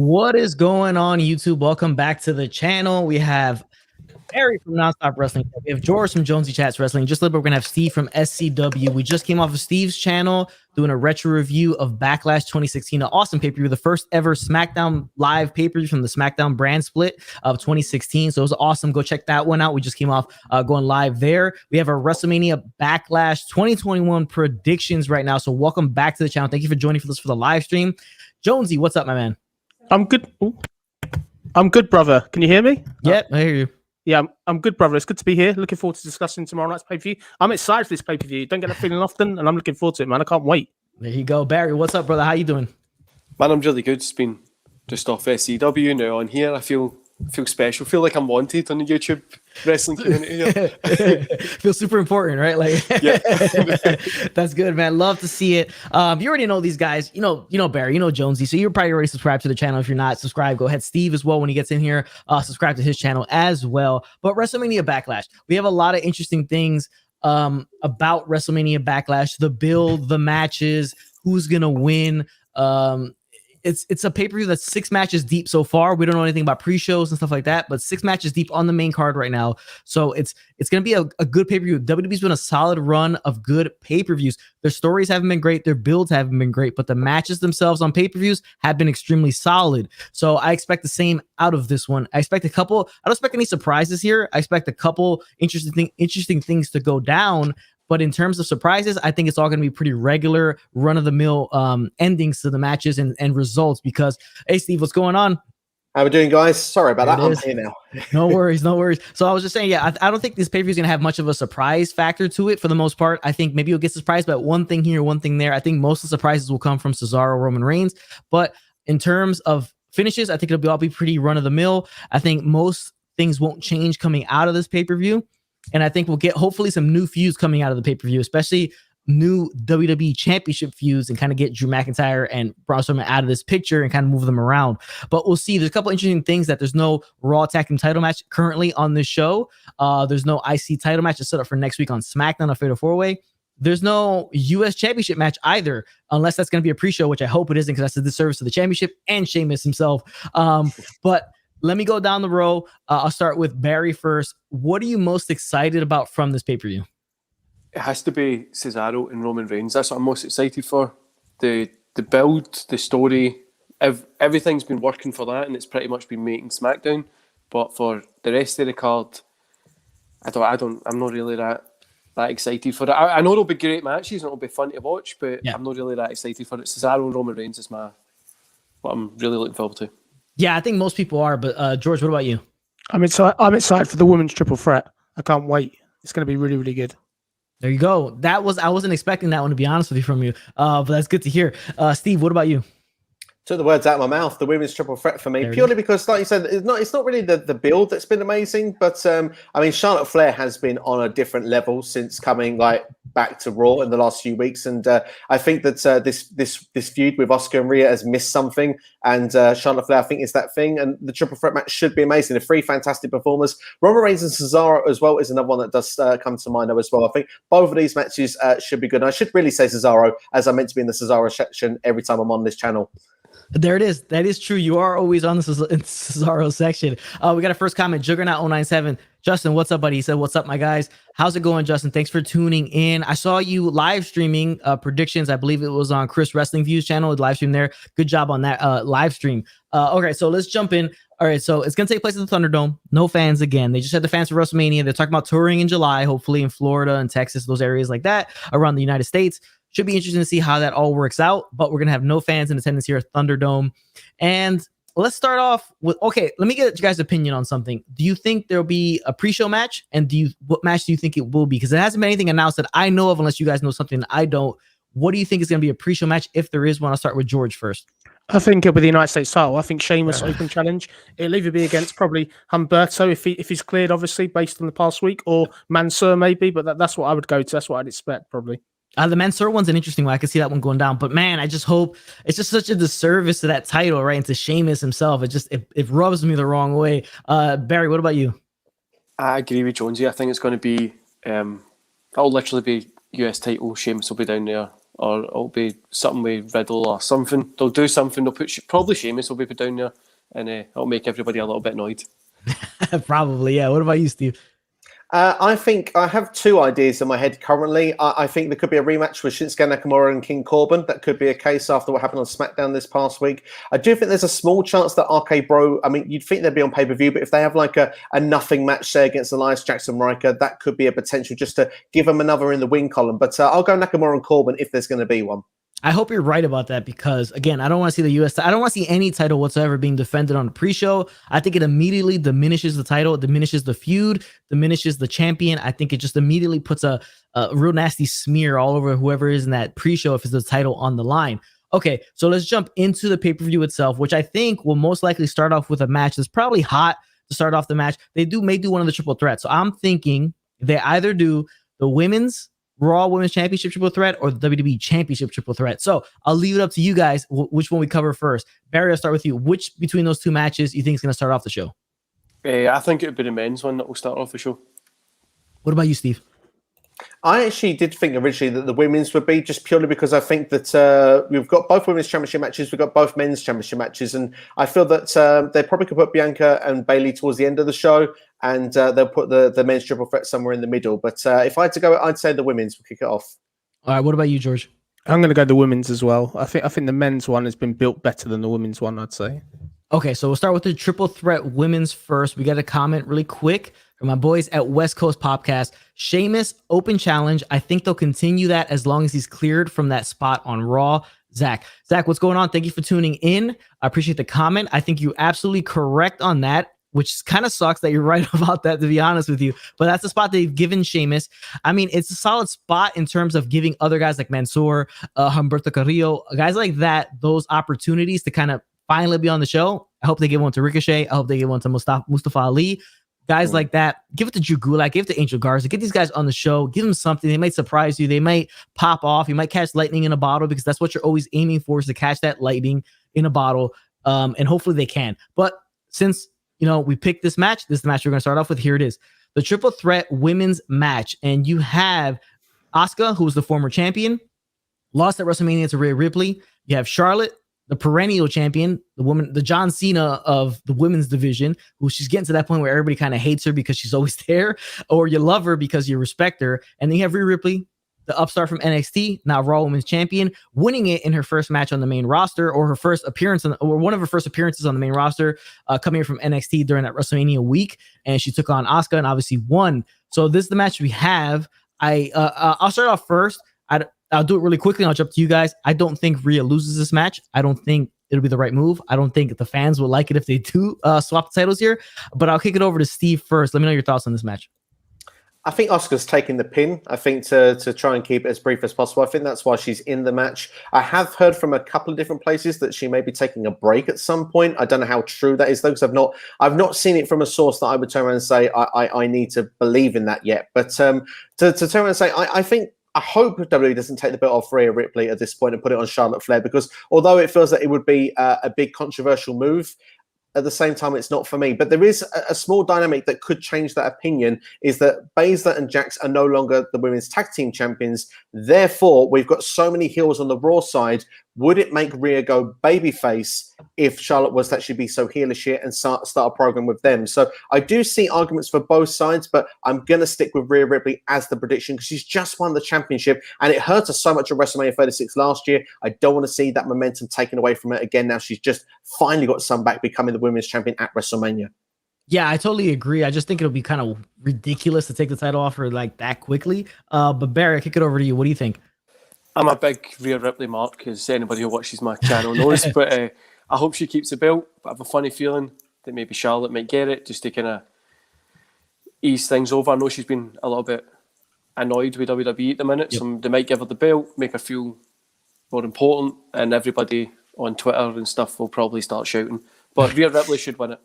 What is going on, YouTube? Welcome back to the channel. We have Barry from Nonstop Wrestling. We have George from Jonesy Chats Wrestling. Just a little bit, we're going to have Steve from SCW. We just came off of Steve's channel doing a retro review of Backlash 2016, an awesome pay-per-view, the first ever SmackDown live pay-per-view from the SmackDown brand split of 2016. So it was awesome. Go check that one out. We just came off going live there. We have our WrestleMania Backlash 2021 predictions right now. So welcome back to the channel. Thank you for joining for the live stream. Jonesy, what's up, my man? I'm good. I'm good, brother. Can you hear me? Yep, I hear you. Yeah, I'm good, brother. It's good to be here. Looking forward to discussing tomorrow night's pay-per-view. I'm excited for this pay-per-view. Don't get that feeling often, and I'm looking forward to it, man. I can't wait. There you go. Barry, what's up, brother? How you doing? Man, I'm really good. It's been just off SCW, now on here. I feel special. Feel like I'm wanted on the YouTube wrestling community. Feel super important, right? Like, yeah. That's good, man. Love to see it. You already know these guys. You know Barry, you know Jonesy. So you're probably already subscribed to the channel. If you're not subscribed, go ahead. Steve as well, when he gets in here, subscribe to his channel as well. But WrestleMania Backlash, we have a lot of interesting things about WrestleMania Backlash, the build, the matches, who's gonna win. It's a pay-per-view that's 6 matches deep so far. We don't know anything about pre-shows and stuff like that, but 6 matches deep on the main card right now. So it's going to be a good pay-per-view. WWE's been a solid run of good pay-per-views. Their stories haven't been great. Their builds haven't been great, but the matches themselves on pay-per-views have been extremely solid. So I expect the same out of this one. I don't expect any surprises here. I expect a couple interesting things to go down. But in terms of surprises, I think it's all going to be pretty regular, run-of-the-mill endings to the matches and results. Because, hey, Steve, what's going on? How we doing, guys? Sorry about that. I'm here now. No worries. So I was just saying, yeah, I don't think this pay-per-view is going to have much of a surprise factor to it for the most part. I think maybe you'll get surprised by one thing here, one thing there. I think most of the surprises will come from Cesaro, Roman Reigns. But in terms of finishes, I think it'll all be pretty run-of-the-mill. I think most things won't change coming out of this pay-per-view. And I think we'll get hopefully some new feuds coming out of the pay-per-view, especially new WWE Championship feuds, and kind of get Drew McIntyre and Braun Strowman out of this picture and kind of move them around. But we'll see. There's a couple interesting things that there's no Raw Tag Team title match currently on this show. There's no IC title match. It's set up for next week on Smackdown, a Fatal 4-Way. There's no U.S. Championship match either, unless that's going to be a pre-show, which I hope it isn't, because that's a disservice to the championship and Sheamus himself. But let me go down the row. I'll start with Barry first. What are you most excited about from this pay-per-view? It has to be Cesaro and Roman Reigns. That's what I'm most excited for. The build, the story, everything's been working for that, and it's pretty much been making SmackDown. But for the rest of the card, I'm not really that excited for it. I know it'll be great matches and it'll be fun to watch, but yeah, I'm not really that excited for it. Cesaro and Roman Reigns is what I'm really looking forward to. Yeah, I think most people are, but George, what about you? I'm excited for the women's triple threat. I can't wait. It's going to be really, really good. There you go. I wasn't expecting that one, to be honest with you, from you. But that's good to hear. Steve, what about you? Took the words out of my mouth. The women's triple threat for me, purely because, like you said, it's not really the build that's been amazing, but I mean, Charlotte Flair has been on a different level since coming back to Raw in the last few weeks, and I think that this feud with Asuka and Rhea has missed something, and Charlotte Flair, I think, is that thing, and the triple threat match should be amazing. The 3 fantastic performers, Roman Reigns and Cesaro as well is another one that does come to mind as well. I think both of these matches should be good. And I should really say Cesaro, as I meant to be in the Cesaro section every time I'm on this channel. There it is. That is true. You are always on the Cesaro section. We got a first comment, Juggernaut097. Justin, what's up, buddy? He said, what's up, my guys? How's it going, Justin? Thanks for tuning in. I saw you live streaming predictions. I believe it was on Chris Wrestling Views channel, live stream there. Good job on that live stream. Okay, so let's jump in. All right, so it's going to take place at the Thunderdome. No fans again. They just had the fans for WrestleMania. They're talking about touring in July, hopefully in Florida and Texas, those areas like that around the United States. Should be interesting to see how that all works out, but we're going to have no fans in attendance here at Thunderdome. And let's start off with, okay, let me get you guys' opinion on something. Do you think there'll be a pre-show match? And what match do you think it will be? Because there hasn't been anything announced that I know of, unless you guys know something that I don't. What do you think is going to be a pre-show match, if there is one? I'll start with George first. I think it'll be the United States title. I think Sheamus open challenge. It'll either be against probably Humberto if he's cleared, obviously, based on the past week, or Mansoor maybe, but that's what I would go to. That's what I'd expect, probably. The Mansoor one's an interesting one. I can see that one going down. But man, I just hope it's just such a disservice to that title, right? And to Sheamus himself. It rubs me the wrong way. Barry, what about you? I agree with Jonesy. I think it's going to be it'll literally be US title. Sheamus will be down there or it'll be something with Riddle or something. They'll do something. They'll put probably Sheamus will be put down there, and it'll make everybody a little bit annoyed. Probably, yeah. What about you, Steve? I think I have two ideas in my head currently. I think there could be a rematch with Shinsuke Nakamura and King Corbin. That could be a case after what happened on SmackDown this past week. I do think there's a small chance that RK Bro, I mean, you'd think they'd be on pay-per-view, but if they have like a nothing match, say, against Elias Jackson Riker, that could be a potential just to give them another in the win column. But I'll go Nakamura and Corbin if there's going to be one. I hope you're right about that because, again, I don't want to see the U.S. I don't want to see any title whatsoever being defended on the pre-show. I think it immediately diminishes the title, it diminishes the feud, diminishes the champion. I think it just immediately puts a real nasty smear all over whoever is in that pre-show if it's the title on the line. Okay, so let's jump into the pay-per-view itself, which I think will most likely start off with a match that's probably hot to start off the match. They may do one of the triple threats. So I'm thinking they either do the Raw Women's Championship triple threat or the WWE Championship triple threat. So I'll leave it up to you guys which one we cover first. Barry, I'll start with you. Which between those two matches you think is going to start off the show? I think it would be the men's one that will start off the show. What about you, Steve? I actually did think originally that the women's would be, just purely because I think that we've got both women's championship matches, we've got both men's championship matches, and I feel that they probably could put Bianca and Bayley towards the end of the show, and they'll put the men's triple threat somewhere in the middle. But if I had to go, I'd say the women's will kick it off. All right, what about you, George? I'm going to go the women's as well. I think the men's one has been built better than the women's one, I'd say. Okay, so we'll start with the triple threat women's first. We got a comment really quick from my boys at West Coast Popcast. Sheamus open challenge. I think they'll continue that as long as he's cleared from that spot on Raw. Zach, what's going on? Thank you for tuning in. I appreciate the comment. I think you're absolutely correct on that, which kind of sucks that you're right about that, to be honest with you. But that's the spot they've given Sheamus. I mean, it's a solid spot in terms of giving other guys like Mansoor, Humberto Carrillo, guys like that, those opportunities to kind of finally be on the show. I hope they give one to Ricochet. I hope they give one to Mustafa Ali. Guys like that, give it to Drew Gulak, give it to Angel Garza, get these guys on the show, give them something. They might surprise you. They might pop off. You might catch lightning in a bottle because that's what you're always aiming for, is to catch that lightning in a bottle. And hopefully they can. But since, we picked this match we're going to start off with. Here it is. The triple threat women's match. And you have Asuka, who was the former champion, lost at WrestleMania to Rhea Ripley. You have Charlotte, the perennial champion, the John Cena of the women's division, who she's getting to that point where everybody kind of hates her because she's always there, or you love her because you respect her. And then you have Rhea Ripley, the upstart from NXT, now Raw Women's Champion, winning it in her first match on the main roster, or her first appearance or one of her first appearances on the main roster, coming from NXT during that WrestleMania week. And she took on Asuka and obviously won. So this is the match we have. I'll start off first. I'll do it really quickly and I'll jump to you guys. I don't think Rhea loses this match. I don't think it'll be the right move. I don't think the fans will like it if they do swap the titles here. But I'll kick it over to Steve first. Let me know your thoughts on this match. I think Asuka's taking the pin. I think to try and keep it as brief as possible. I think that's why she's in the match. I have heard from a couple of different places that she may be taking a break at some point. I don't know how true that is, though, because I've not seen it from a source that I would turn around and say I need to believe in that yet. But to turn around and say I hope WWE doesn't take the belt off Rhea Ripley at this point and put it on Charlotte Flair, because although it feels that it would be a big controversial move, at the same time, it's not for me. But there is a small dynamic that could change that opinion, is that Baszler and Jax are no longer the women's tag team champions. Therefore, we've got so many heels on the Raw side. Would it make Rhea go babyface if Charlotte was to actually be so heelish here and start a program with them? So I do see arguments for both sides, but I'm going to stick with Rhea Ripley as the prediction because she's just won the championship and it hurt her so much at WrestleMania 36 last year. I don't want to see that momentum taken away from her again. Now she's just finally got some back, becoming the women's champion at WrestleMania. Yeah, I totally agree. I just think it'll be kind of ridiculous to take the title off her like that quickly. But Barry, I kick it over to you. What do you think? I'm a big Rhea Ripley mark, as anybody who watches my channel knows, but I hope she keeps the belt. But I have a funny feeling that maybe Charlotte might get it, just to kind of ease things over. I know she's been a little bit annoyed with WWE at the minute, so they might give her the belt, make her feel more important, and everybody on Twitter and stuff will probably start shouting. But Rhea Ripley should win it.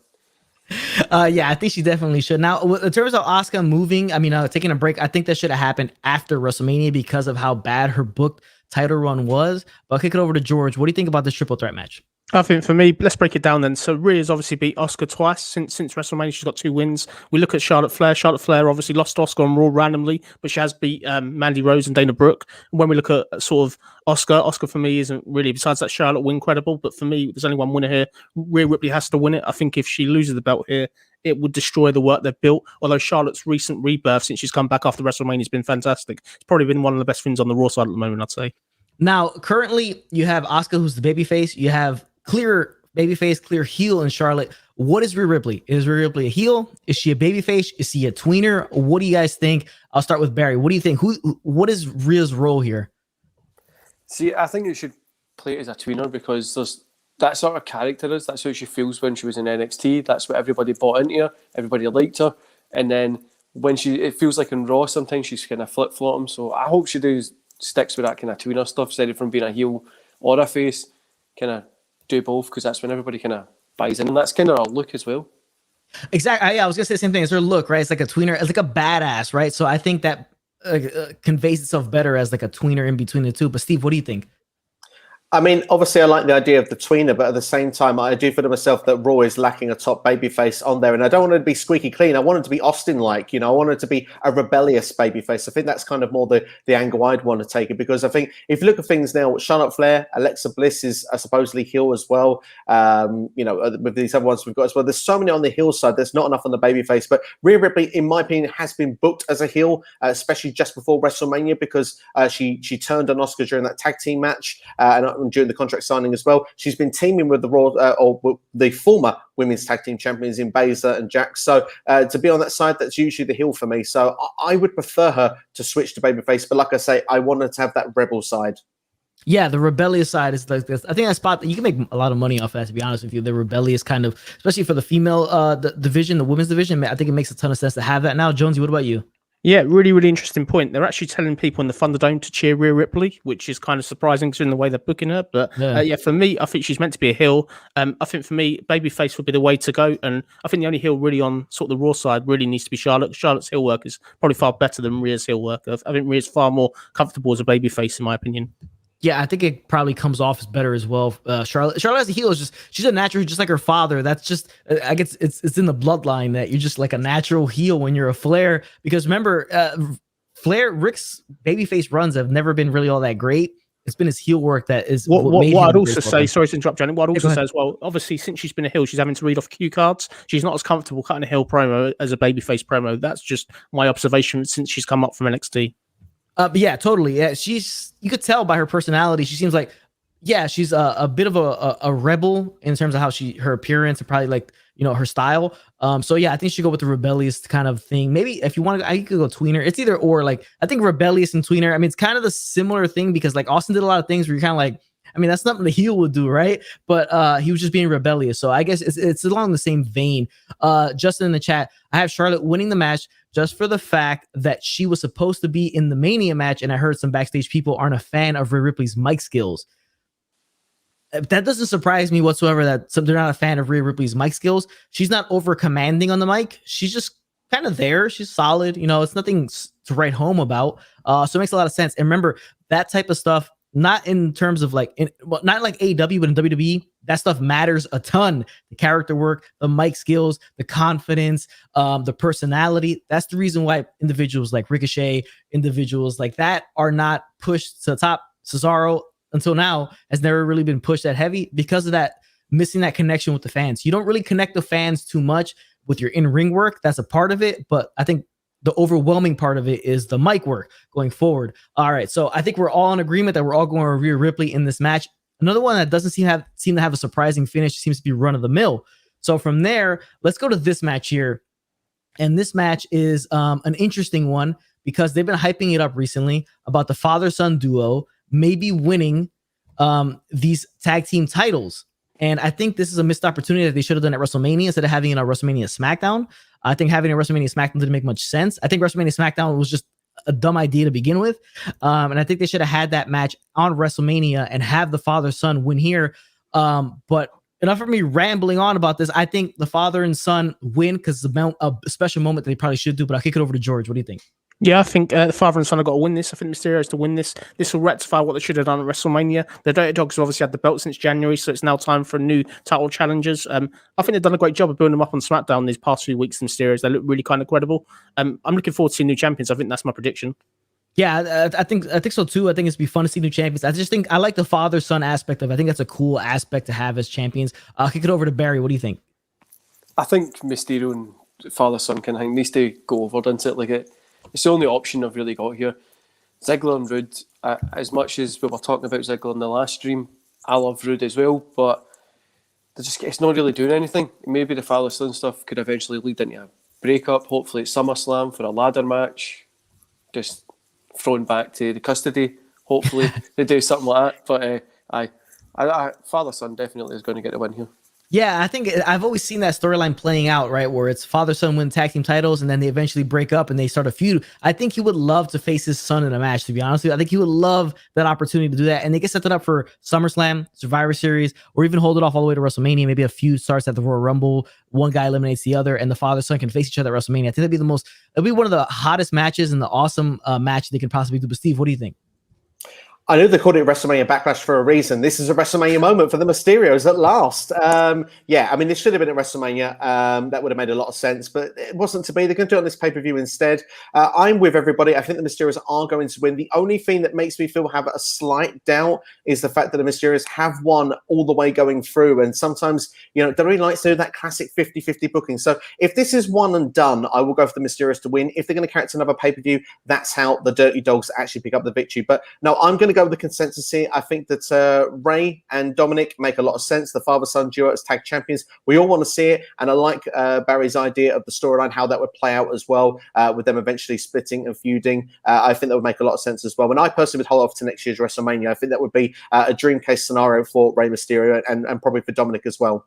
Yeah, I think she definitely should. Now, in terms of Asuka moving, taking a break, I think that should have happened after WrestleMania because of how bad her booked title run was. But I'll kick it over to George. What do you think about this triple threat match? I think for me, let's break it down then. So Rhea's obviously beat Asuka twice since WrestleMania. She's got 2 wins. We look at Charlotte Flair. Charlotte Flair obviously lost to Asuka on Raw randomly, but she has beat Mandy Rose and Dana Brooke. And when we look at sort of Asuka for me isn't really, besides that Charlotte win, credible. But for me, there's only one winner here. Rhea Ripley has to win it. I think if she loses the belt here, it would destroy the work they've built. Although Charlotte's recent rebirth since she's come back after WrestleMania has been fantastic. It's probably been one of the best things on the Raw side at the moment, I'd say. Now, currently, you have Asuka, who's the babyface. You have clear babyface, clear heel in Charlotte. What is Rhea Ripley? Is Rhea Ripley a heel? Is she a babyface? Is she a tweener? What do you guys think? I'll start with Barry. What do you think? What is Rhea's role here? See, I think you should play it as a tweener because there's that sort of character is. That's how she feels when she was in NXT. That's what everybody bought into her. Everybody liked her. And then when it feels like in Raw, sometimes she's kind of flip-flopping. So I hope she sticks with that kind of tweener stuff, instead of from being a heel or a face, kind of do both, because that's when everybody kind of buys in, and that's kind of our look as well. Exactly. Yeah, I was gonna say the same thing. It's her look, right? It's like a tweener. It's like a badass, right? So I think that conveys itself better as like a tweener in between the two. But Steve, what do you think? I mean, obviously, I like the idea of the tweener, but at the same time, I do feel to myself that Raw is lacking a top babyface on there, and I don't want it to be squeaky clean. I want it to be Austin-like, I want it to be a rebellious babyface. I think that's kind of more the angle I'd want to take it, because I think if you look at things now, Charlotte Flair, Alexa Bliss is supposedly heel as well. With these other ones we've got as well. There's so many on the heel side. There's not enough on the babyface, but Rhea Ripley, in my opinion, has been booked as a heel, especially just before WrestleMania, because she turned on Asuka during that tag team match and during the contract signing as well. She's been teaming with the Raw or with the former women's tag team champions in Baszler and Jax. So to be on that side, that's usually the heel for me. So I would prefer her to switch to babyface. But like I say, I wanted to have that rebel side. Yeah, the rebellious side is like this. I think that spot you can make a lot of money off that, to be honest with you. The rebellious kind of, especially for the female the division, the women's division, I think it makes a ton of sense to have that now. Jonesy, what about you? Yeah, really, really interesting point. They're actually telling people in the Thunderdome to cheer Rhea Ripley, which is kind of surprising considering the way they're booking her. But for me, I think she's meant to be a heel. I think for me, babyface would be the way to go. And I think the only heel really on sort of the Raw side really needs to be Charlotte. Charlotte's heel work is probably far better than Rhea's heel work. I think Rhea's far more comfortable as a babyface, in my opinion. Yeah, I think it probably comes off as better as well. Charlotte as a heel is she's a natural, just like her father. That's just, I guess it's in the bloodline that you're just like a natural heel when you're a Flair. Because remember, Rick's babyface runs have never been really all that great. It's been his heel work that is what I'd also say. Sorry to interrupt, Janet. What I'd also say as well, obviously, since she's been a heel, she's having to read off cue cards. She's not as comfortable cutting a heel promo as a babyface promo. That's just my observation since she's come up from NXT. But yeah, totally. Yeah, you could tell by her personality. She seems like, she's a bit of a rebel in terms of how her appearance and probably like, her style. So yeah, I think she should go with the rebellious kind of thing. Maybe if you want to, I could go tweener. It's either or. Like I think rebellious and tweener. I mean, it's kind of the similar thing because like Austin did a lot of things where you're kind of like, I mean, that's something the heel would do, right? But he was just being rebellious. So I guess it's along the same vein. Justin in the chat, I have Charlotte winning the match just for the fact that she was supposed to be in the Mania match, and I heard some backstage people aren't a fan of Rhea Ripley's mic skills. That doesn't surprise me whatsoever that they're not a fan of Rhea Ripley's mic skills. She's not over commanding on the mic. She's just kind of there. She's solid. It's nothing to write home about. So it makes a lot of sense. And remember, that type of stuff, not in terms of like, not like AEW, but in WWE, that stuff matters a ton. The character work, the mic skills, the confidence, the personality. That's the reason why individuals like Ricochet, individuals like that are not pushed to the top. Cesaro, until now, has never really been pushed that heavy because of that, missing that connection with the fans. You don't really connect the fans too much with your in-ring work. That's a part of it, but I think the overwhelming part of it is the mic work going forward. All right, so I think we're all in agreement that we're all going with Rhea Ripley in this match. Another one that doesn't seem to have a surprising finish, seems to be run of the mill. So from there, let's go to this match here. And this match is an interesting one because they've been hyping it up recently about the father-son duo maybe winning these tag team titles. And I think this is a missed opportunity that they should have done at WrestleMania instead of having it on WrestleMania SmackDown. I think having a WrestleMania SmackDown didn't make much sense. I think WrestleMania SmackDown was just a dumb idea to begin with. And I think they should have had that match on WrestleMania and have the father-son win here. But enough of me rambling on about this. I think the father and son win because it's a special moment that they probably should do. But I'll kick it over to George. What do you think? Yeah, I think the father and son have got to win this. I think Mysterio has to win this. This will rectify what they should have done at WrestleMania. The Dirty Dogs have obviously had the belt since January, so it's now time for new title challengers. I think they've done a great job of building them up on SmackDown these past few weeks. The Mysterios, they look really kind of credible. I'm looking forward to seeing new champions. I think that's my prediction. Yeah, I think so too. I think it's be fun to see new champions. I just think I like the father son aspect of it. I think that's a cool aspect to have as champions. I'll kick it over to Barry. What do you think? I think Mysterio and father son kind of thing needs to go over, doesn't it? Like it's the only option I've really got here. Ziggler and Roode, as much as we were talking about Ziggler in the last stream, I love Roode as well, but it's not really doing anything. Maybe the father son stuff could eventually lead into a breakup. Hopefully, it's SummerSlam for a ladder match. Just thrown back to the custody. Hopefully they do something like that. But father son definitely is going to get the win here. Yeah, I think I've always seen that storyline playing out, right? Where it's father son win tag team titles, and then they eventually break up and they start a feud. I think he would love to face his son in a match. To be honest with you, I think he would love that opportunity to do that, and they can set that up for SummerSlam, Survivor Series, or even hold it off all the way to WrestleMania. Maybe a feud starts at the Royal Rumble, one guy eliminates the other, and the father son can face each other at WrestleMania. I think it'd be one of the hottest matches and the awesome match they could possibly do. But Steve, what do you think? I know they called it WrestleMania Backlash for a reason. This is a WrestleMania moment for the Mysterios at last. Yeah, I mean, this should have been at WrestleMania. That would have made a lot of sense, but it wasn't to be. They're going to do it on this pay-per-view instead. I'm with everybody. I think the Mysterios are going to win. The only thing that makes me have a slight doubt is the fact that the Mysterios have won all the way going through. And sometimes, WWE likes to do that classic 50-50 booking. So if this is one and done, I will go for the Mysterios to win. If they're going to carry it to another pay-per-view, that's how the Dirty Dogs actually pick up the victory. But no, I'm going to go with the consensus here. I think that Rey and Dominik make a lot of sense. The father-son duo as tag champions. We all want to see it, and I like Barry's idea of the storyline, how that would play out as well, with them eventually splitting and feuding. I think that would make a lot of sense as well. And I personally would hold off to next year's WrestleMania. I think that would be a dream case scenario for Rey Mysterio and probably for Dominik as well.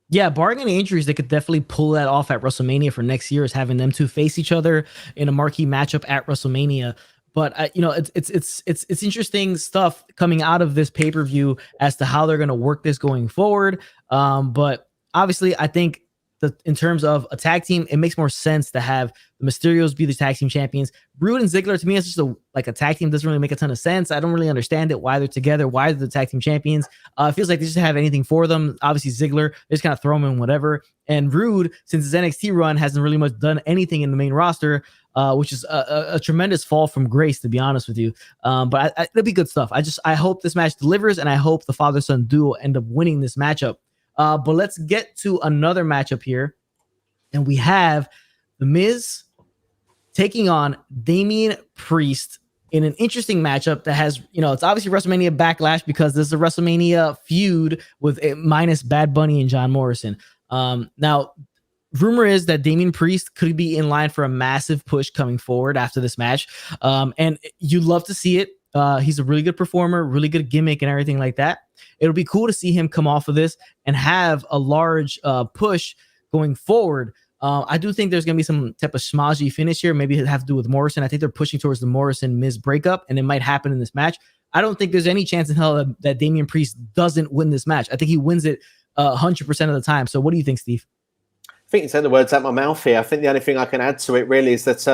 Yeah, barring any injuries, they could definitely pull that off at WrestleMania for next year, is having them two face each other in a marquee matchup at WrestleMania. But it's interesting stuff coming out of this pay-per-view as to how they're going to work this going forward. But obviously, I think that in terms of a tag team, it makes more sense to have the Mysterios be the tag team champions. Roode and Ziggler, to me, it's just a tag team. Doesn't really make a ton of sense. I don't really understand it. Why they're together? Why they're the tag team champions? It feels like they just have anything for them. Obviously, Ziggler, they just kind of throw him in whatever. And Roode, since his NXT run, hasn't really much done anything in the main roster. Which is a tremendous fall from grace, to be honest with you. But it'll be good stuff. I hope this match delivers, and I hope the father-son duo end up winning this matchup. But let's get to another matchup here. And we have The Miz taking on Damian Priest in an interesting matchup that has, it's obviously WrestleMania Backlash because this is a WrestleMania feud with minus Bad Bunny and John Morrison. Now, rumor is that Damian Priest could be in line for a massive push coming forward after this match. And you'd love to see it. He's a really good performer, really good gimmick and everything like that. It'll be cool to see him come off of this and have a large push going forward. I do think there's going to be some type of schmozzy finish here. Maybe it'll have to do with Morrison. I think they're pushing towards the Morrison-Miz breakup, and it might happen in this match. I don't think there's any chance in hell that Damian Priest doesn't win this match. I think he wins it 100% of the time. So what do you think, Steve? I think you said the words out my mouth here. I think the only thing I can add to it really is that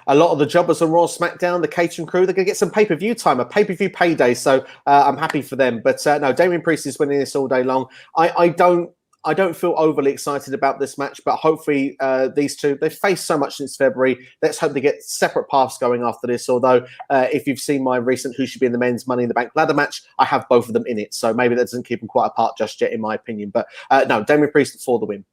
a lot of the jobbers on Raw, SmackDown, the catering crew, they're going to get some pay-per-view time, a pay-per-view payday. So I'm happy for them. But no, Damian Priest is winning this all day long. I don't feel overly excited about this match, but hopefully these two, they've faced so much since February. Let's hope they get separate paths going after this. Although if you've seen my recent Who Should Be in the Men's Money in the Bank ladder match, I have both of them in it. So maybe that doesn't keep them quite apart just yet, in my opinion. But no, Damian Priest for the win.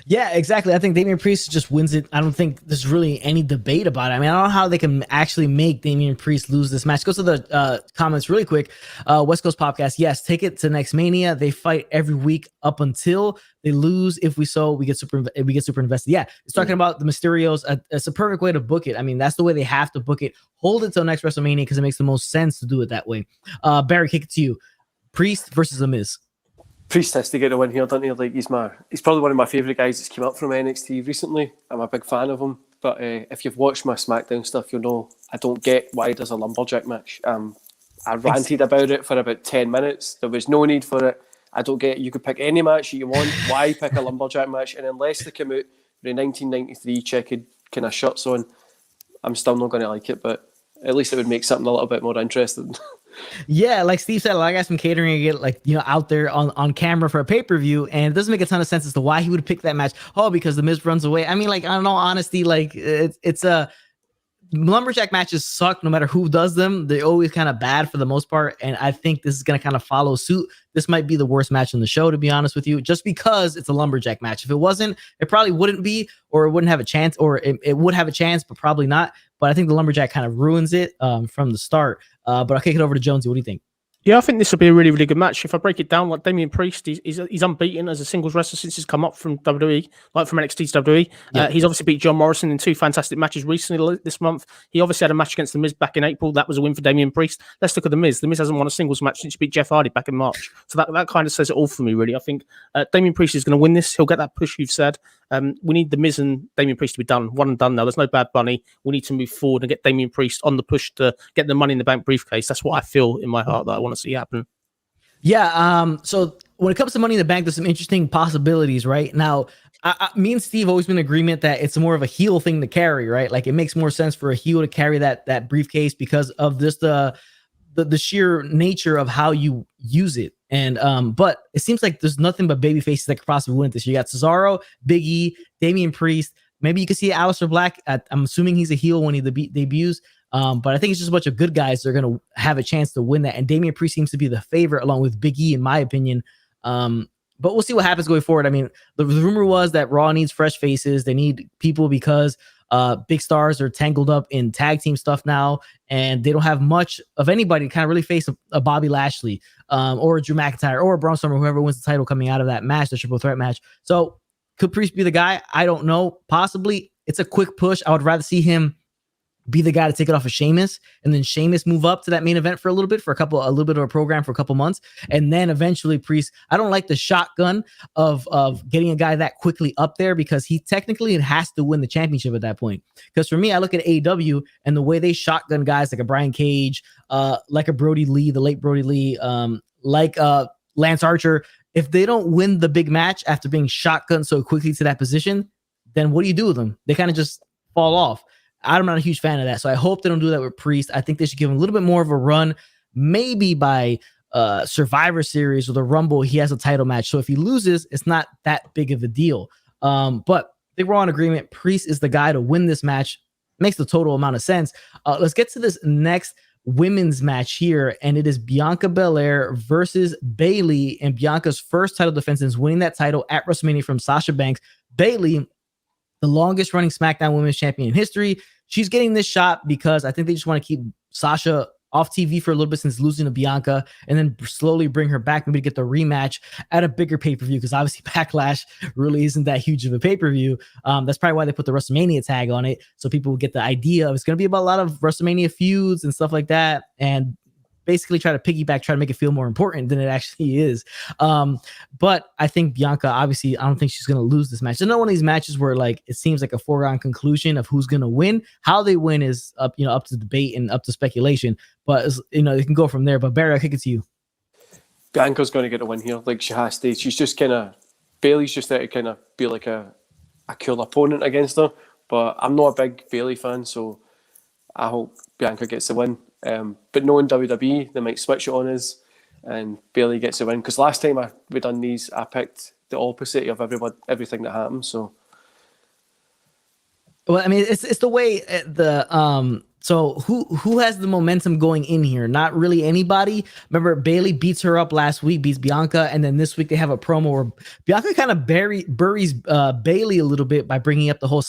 Yeah, exactly. I think Damian Priest just wins it. I don't think there's really any debate about it. I mean, I don't know how they can actually make Damian Priest lose this match. Go to the comments really quick. West Coast Podcast. Yes, take it to next Mania. They fight every week up until they lose. If we get super invested. Yeah, it's talking about the Mysterios. It's a perfect way to book it. I mean, that's the way they have to book it. Hold it till next WrestleMania because it makes the most sense to do it that way. Barry, kick it to you. Priest versus The Miz. Priest has to get a win here, doesn't he? Like he's probably one of my favourite guys that's came up from NXT recently. I'm a big fan of him. But if you've watched my SmackDown stuff, you'll know I don't get why he does a lumberjack match. I ranted about it for about 10 minutes. There was no need for it. I don't get it. You could pick any match that you want. Why pick a lumberjack match? And unless they come out with a 1993 checkered kind of shirts on, I'm still not going to like it, but at least it would make something a little bit more interesting. Yeah, like Steve said, a lot of guys from catering get like, you know, out there on camera for a pay-per-view, and it doesn't make a ton of sense as to why he would pick that match. Oh, because the Miz runs away. I mean, like, in all honesty, like it's a lumberjack matches suck no matter who does them. They're always kind of bad for the most part, and I think this is going to kind of follow suit. This might be the worst match on the show, to be honest with you, just because it's a lumberjack match. If it wasn't, it probably wouldn't be, or it wouldn't have a chance, or it would have a chance, but probably not. But I think the lumberjack kind of ruins it from the start. But I'll kick it over to Jonesy. What do you think? Yeah, I think this will be a really, really good match. If I break it down, like Damian Priest, he's unbeaten as a singles wrestler since he's come up from WWE, like from NXT to WWE. Yeah. He's obviously beat John Morrison in 2 fantastic matches recently this month. He obviously had a match against The Miz back in April. That was a win for Damian Priest. Let's look at The Miz. The Miz hasn't won a singles match since he beat Jeff Hardy back in March. So that kind of says it all for me, really. I think Damian Priest is going to win this. He'll get that push you've said. We need The Miz and Damian Priest to be done. One and done now. There's no Bad Bunny. We need to move forward and get Damian Priest on the push to get the Money in the Bank briefcase. That's what I feel in my heart that I want to see happen. Yeah. So when it comes to Money in the Bank, there's some interesting possibilities, right? Now, me and Steve always been in agreement that it's more of a heel thing to carry, right? Like it makes more sense for a heel to carry that briefcase because of this the sheer nature of how you use it. And but it seems like there's nothing but baby faces that could possibly win this. You got Cesaro, Big E, Damian Priest. Maybe you could see Aleister Black. I'm assuming he's a heel when he debuts. But I think it's just a bunch of good guys that are going to have a chance to win that. And Damian Priest seems to be the favorite along with Big E, in my opinion. But we'll see what happens going forward. I mean, the rumor was that Raw needs fresh faces. They need people because big stars are tangled up in tag team stuff now, and they don't have much of anybody to kind of really face a Bobby Lashley or a Drew McIntyre or a Braun Strowman, whoever wins the title coming out of that match, the triple threat match. So could Priest be the guy? I don't know. Possibly. It's a quick push. I would rather see him be the guy to take it off of Sheamus, and then Sheamus move up to that main event for a little bit of a program for a couple months, and then eventually Priest. I don't like the shotgun of getting a guy that quickly up there because he technically has to win the championship at that point. Because for me, I look at AEW and the way they shotgun guys like a Brian Cage, like a Brody Lee, the late Brody Lee, like Lance Archer. If they don't win the big match after being shotgunned so quickly to that position, then what do you do with them? They kind of just fall off. I'm not a huge fan of that. So I hope they don't do that with Priest. I think they should give him a little bit more of a run, maybe by Survivor Series or the Rumble. He has a title match. So if he loses, it's not that big of a deal. But I think we're on agreement. Priest is the guy to win this match. Makes the total amount of sense. Let's get to this next women's match here. And it is Bianca Belair versus Bayley. And Bianca's first title defense is winning that title at WrestleMania from Sasha Banks. Bayley, the longest running SmackDown Women's Champion in history. She's getting this shot because I think they just want to keep Sasha off TV for a little bit since losing to Bianca, and then slowly bring her back, maybe to get the rematch at a bigger pay-per-view, because obviously Backlash really isn't that huge of a pay-per-view. That's probably why they put the WrestleMania tag on it, so people will get the idea of it's going to be about a lot of WrestleMania feuds and stuff like that, and basically try to make it feel more important than it actually is. But I think Bianca, obviously, I don't think she's going to lose this match. There's not one of these matches where like it seems like a foregone conclusion of who's going to win. How they win is up to debate and up to speculation. But they can go from there. But Barry, I'll kick it to you. Bianca's going to get a win here. Like she has to. She's just Bayley's just there to kind of be like a cool opponent against her. But I'm not a big Bayley fan, so I hope Bianca gets the win. But knowing WWE, they might switch it on us and Bayley gets the win. Because last time we done these, I picked the opposite of everything that happened. So, well, I mean, it's the way so who has the momentum going in here? Not really anybody. Remember, Bayley beats her up last week, beats Bianca, and then this week they have a promo where Bianca kind of buries Bayley a little bit by bringing up the whole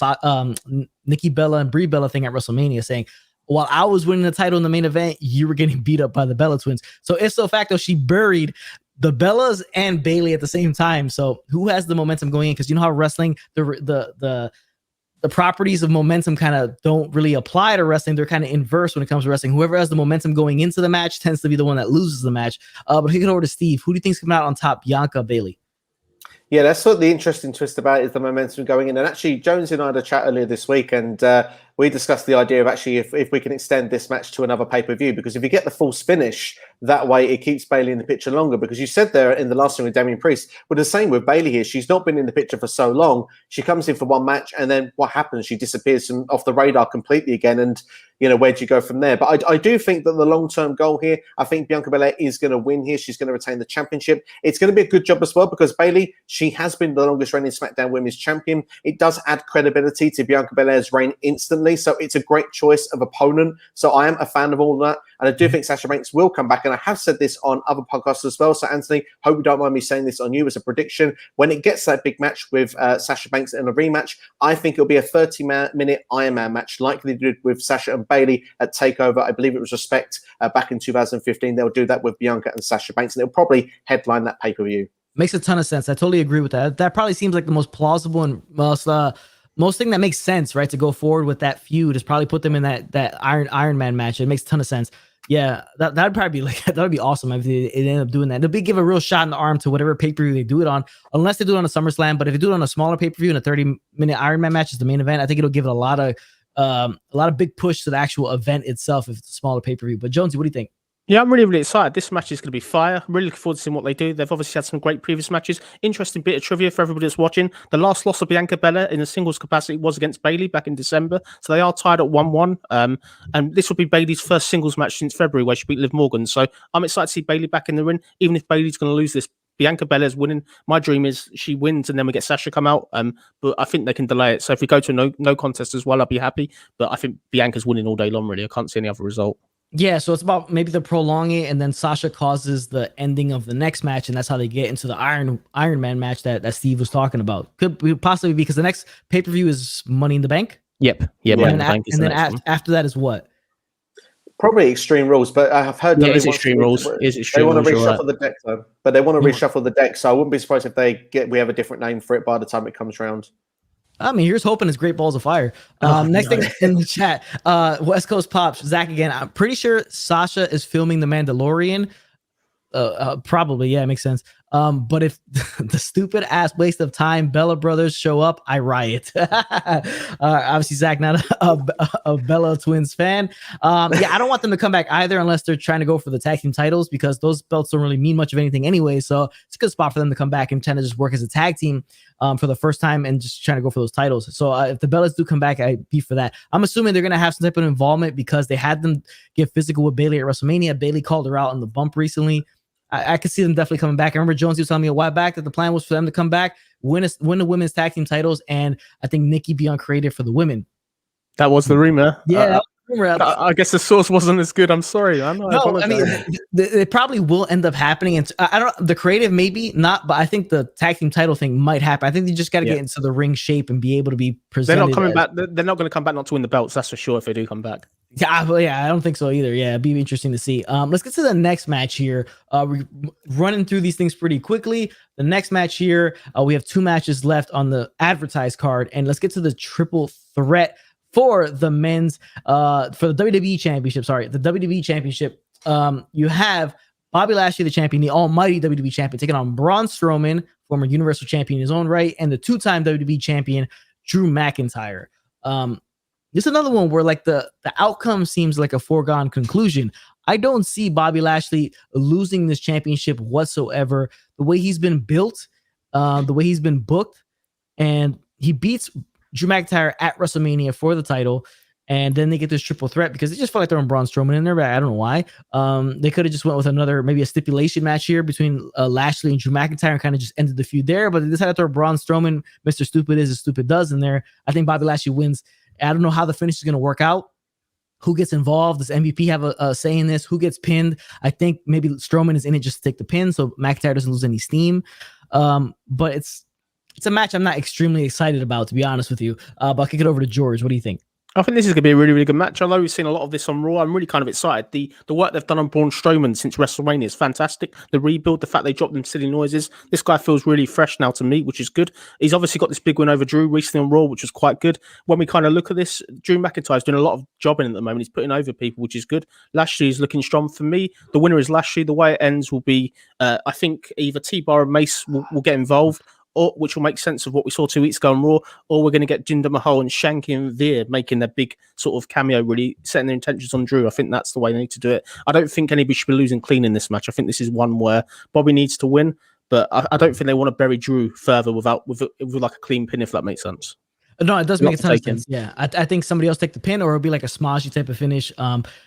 Nikki Bella and Brie Bella thing at WrestleMania, saying, while I was winning the title in the main event, you were getting beat up by the Bella twins. So if so facto, she buried the Bellas and Bayley at the same time. So who has the momentum going in? Because you know how wrestling, the properties of momentum kind of don't really apply to wrestling. They're kind of inverse when it comes to wrestling. Whoever has the momentum going into the match tends to be the one that loses the match. But kick it over to Steve. Who do you think's coming out on top, Bianca, Bayley? Yeah, that's what the interesting twist about it is the momentum going in. And actually, Jones and I had a chat earlier this week, and we discussed the idea of actually if we can extend this match to another pay-per-view, because if you get the false finish, that way it keeps Bayley in the picture longer. Because you said there in the last one with Damian Priest, but the same with Bayley here. She's not been in the picture for so long. She comes in for one match, and then what happens? She disappears off the radar completely again. And where do you go from there? But I do think that the long-term goal here, I think Bianca Belair is going to win here. She's going to retain the championship. It's going to be a good job as well, because Bayley, she has been the longest reigning SmackDown Women's Champion. It does add credibility to Bianca Belair's reign instantly. So it's a great choice of opponent. So I am a fan of all that. And I do think Sasha Banks will come back. And I have said this on other podcasts as well. So Anthony, hope you don't mind me saying this on you as a prediction. When it gets that big match with Sasha Banks in a rematch, I think it'll be a 30-minute Iron Man match, like they did with Sasha and Bayley at TakeOver. I believe it was Respect back in 2015. They'll do that with Bianca and Sasha Banks, and it'll probably headline that pay-per-view. Makes a ton of sense. I totally agree with that. That probably seems like the most plausible and most thing that makes sense, right? To go forward with that feud is probably put them in that Iron Man match. It makes a ton of sense. Yeah, that'd probably be that'd be awesome if they end up doing that. It'll give a real shot in the arm to whatever pay-per-view they do it on, unless they do it on a SummerSlam. But if they do it on a smaller pay-per-view and a 30-minute Iron Man match is the main event, I think it'll give it a lot of big push to the actual event itself if it's a smaller pay-per-view. But Jonesy, what do you think? Yeah, I'm really, really excited. This match is going to be fire. I'm really looking forward to seeing what they do. They've obviously had some great previous matches. Interesting bit of trivia for everybody that's watching. The last loss of Bianca Belair in a singles capacity was against Bayley back in December. So they are tied at 1-1. And this will be Bayley's first singles match since February, where she beat Liv Morgan. So I'm excited to see Bayley back in the ring. Even if Bayley's going to lose this, Bianca Belair's winning. My dream is she wins and then we get Sasha come out. But I think they can delay it. So if we go to no contest as well, I'll be happy. But I think Bianca's winning all day long, really. I can't see any other result. Yeah, so it's about maybe they're prolonging it, and then Sasha causes the ending of the next match, and that's how they get into the Iron Man match that Steve was talking about. Could possibly be because the next pay-per-view is Money in the Bank. Yep. Yeah, Money in the Bank. And then after that is what? Probably Extreme Rules, but I have heard that it's Extreme Rules. They want to reshuffle the deck, though. But they want to reshuffle the deck, so I wouldn't be surprised if we have a different name for it by the time it comes around. I mean, here's hoping it's Great Balls of Fire. Next thing in the chat, West Coast Pops, Zach again. I'm pretty sure Sasha is filming The Mandalorian. Probably, yeah, it makes sense. But if the stupid ass waste of time Bella brothers show up, I riot. Obviously, Zach not a Bella Twins fan. Yeah, I don't want them to come back either unless they're trying to go for the tag team titles, because those belts don't really mean much of anything anyway. So it's a good spot for them to come back and tend to just work as a tag team for the first time and just trying to go for those titles. So if the Bellas do come back, I'd be for that. I'm assuming they're going to have some type of involvement because they had them get physical with Bayley at WrestleMania. Bayley called her out in the bump recently. I could see them definitely coming back. I remember Jones was telling me a while back that the plan was for them to come back, win the women's tag team titles, and I think Nikki be on creative for the women. That was the rumor. Yeah, I guess the source wasn't as good. I'm sorry. I mean, they probably will end up happening. And I don't know, the creative maybe not, but I think the tag team title thing might happen. I think they just got to get into the ring shape and be able to be presented. They're not coming back. They're not going to come back not to win the belts. That's for sure. If they do come back. Yeah, I don't think so either. Yeah, it'd be interesting to see. Let's get to the next match here. We're running through these things pretty quickly. The next match here, we have 2 matches left on the advertised card, and let's get to the triple threat for the men's for the WWE Championship. Sorry, the WWE Championship. You have Bobby Lashley, the champion, the almighty WWE champion, taking on Braun Strowman, former Universal Champion in his own right, and the 2-time WWE champion Drew McIntyre. This is another one where like the outcome seems like a foregone conclusion. I don't see Bobby Lashley losing this championship whatsoever. The way he's been built, the way he's been booked, and he beats Drew McIntyre at WrestleMania for the title, and then they get this triple threat because they just felt like throwing Braun Strowman in there, but I don't know why. They could have just went with maybe a stipulation match here between Lashley and Drew McIntyre and kind of just ended the feud there, but they decided to throw Braun Strowman, Mr. Stupid is as stupid does in there. I think Bobby Lashley wins. I don't know how the finish is going to work out. Who gets involved? Does MVP have a say in this? Who gets pinned? I think maybe Strowman is in it just to take the pin so McIntyre doesn't lose any steam. But it's a match I'm not extremely excited about, to be honest with you. But I'll kick it over to George. What do you think? I think this is going to be a really, really good match. Although we've seen a lot of this on Raw, I'm really kind of excited. The work they've done on Braun Strowman since WrestleMania is fantastic. The rebuild, the fact they dropped them silly noises. This guy feels really fresh now to me, which is good. He's obviously got this big win over Drew recently on Raw, which was quite good. When we kind of look at this, Drew McIntyre's doing a lot of jobbing at the moment. He's putting over people, which is good. Lashley is looking strong for me. The winner is Lashley. The way it ends will be, I think, either T-Bar and Mace will get involved, or which will make sense of what we saw 2 weeks ago on Raw, or we're going to get Jinder Mahal and Shanky and Veer making their big sort of cameo, really setting their intentions on Drew. I think that's the way they need to do it. I don't think anybody should be losing clean in this match. I think this is one where Bobby needs to win, but I don't think they want to bury Drew further with like a clean pin, if that makes sense. No, it does make a ton of sense. Yeah, I think somebody else take the pin, or it'll be like a smoshy type of finish.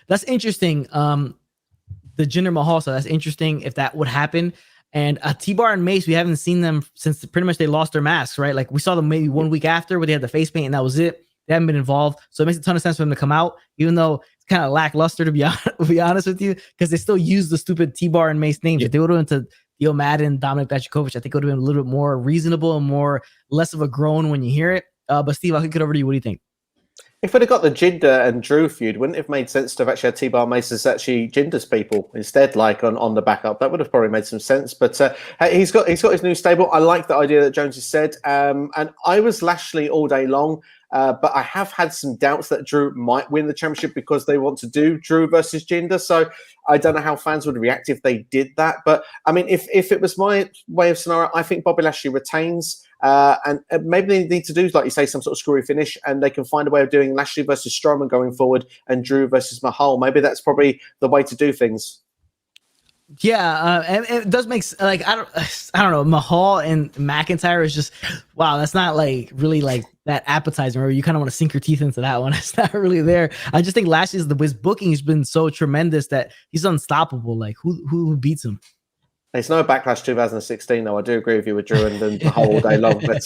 That's interesting. The Jinder Mahal, so that's interesting if that would happen. And T-Bar and Mace, we haven't seen them since pretty much they lost their masks, right? Like we saw them maybe 1 week after where they had the face paint and that was it. They haven't been involved. So it makes a ton of sense for them to come out, even though it's kind of lackluster to be honest with you, because they still use the stupid T-Bar and Mace names. If they would have went to Theo Madden, Dominik Dijakovic, I think it would have been a little bit more reasonable and less of a groan when you hear it. But Steve, I'll kick it over to you. What do you think? If we'd have got the Jinder and Drew feud, wouldn't it have made sense to have actually had T-Bar Mace as actually Jinder's people instead, like on the backup? That would have probably made some sense. But he's got his new stable. I like the idea that Jones has said. And I was Lashley all day long. But I have had some doubts that Drew might win the championship because they want to do Drew versus Jinder. So I don't know how fans would react if they did that. But I mean, if it was my way of scenario, I think Bobby Lashley retains. And maybe they need to do, like you say, some sort of screwy finish, and they can find a way of doing Lashley versus Strowman going forward and Drew versus Mahal. Maybe that's probably the way to do things. Yeah, and it does make like I don't know. Mahal and McIntyre is just wow. That's not like really like that appetizing. Or you kind of want to sink your teeth into that one. It's not really there. I just think Lashley's his booking has been so tremendous that he's unstoppable. Like who beats him? It's no Backlash 2016, though. I do agree with you with Drew and the whole day long. But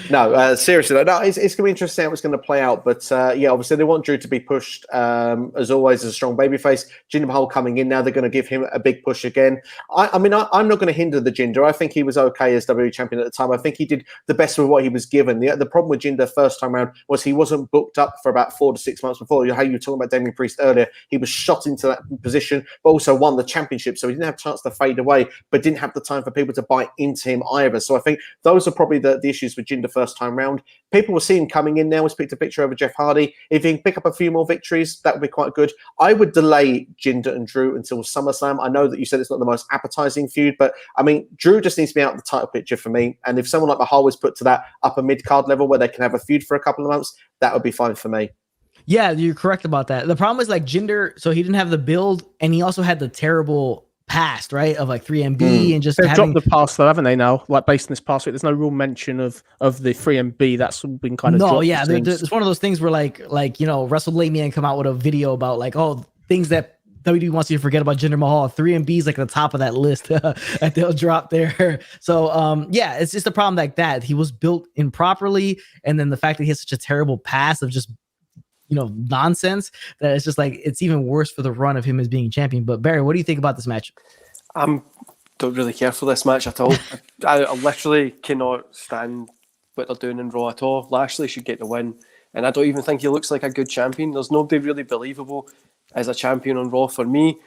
no, seriously, no, it's going to be interesting how it's going to play out. But yeah, obviously they want Drew to be pushed as always as a strong babyface. Jinder Mahal coming in now, they're going to give him a big push again. I mean, I'm not going to hinder the Jinder. I think he was okay as WWE champion at the time. I think he did the best with what he was given. The problem with Jinder first time around was he wasn't booked up for about 4 to 6 months before. How you were talking about Damian Priest earlier, he was shot into that position, but also won the championship, so he didn't have a chance to fade away. But didn't have the time for people to buy into him either. So I think those are probably the issues with Jinder first time round. People will see him coming in now. We picked a picture over Jeff Hardy. If he can pick up a few more victories, that would be quite good. I would delay Jinder and Drew until SummerSlam. I know that you said it's not the most appetizing feud, but I mean, Drew just needs to be out of the title picture for me. And if someone like Mahal was put to that upper mid-card level where they can have a feud for a couple of months, that would be fine for me. Yeah, you're correct about that. The problem is like Jinder, so he didn't have the build, and he also had the terrible past, right, of like 3MB and just they've dropped the past though, haven't they? Now, like based on this past week, there's no real mention of the 3MB. That's been kind of no, yeah. It's one of those things where like WrestleMania and come out with a video about like things that WWE wants you to forget about Jinder Mahal. 3MB is like at the top of that list that they'll drop there. So yeah, it's just a problem like that. He was built improperly, and then the fact that he has such a terrible past of just nonsense that it's just like it's even worse for the run of him as being champion. But Barry, what do you think about this match? Don't really care for this match at all. I literally cannot stand what they're doing in Raw at all. Lashley should get the win, and I don't even think he looks like a good champion. There's nobody really believable as a champion on Raw for me.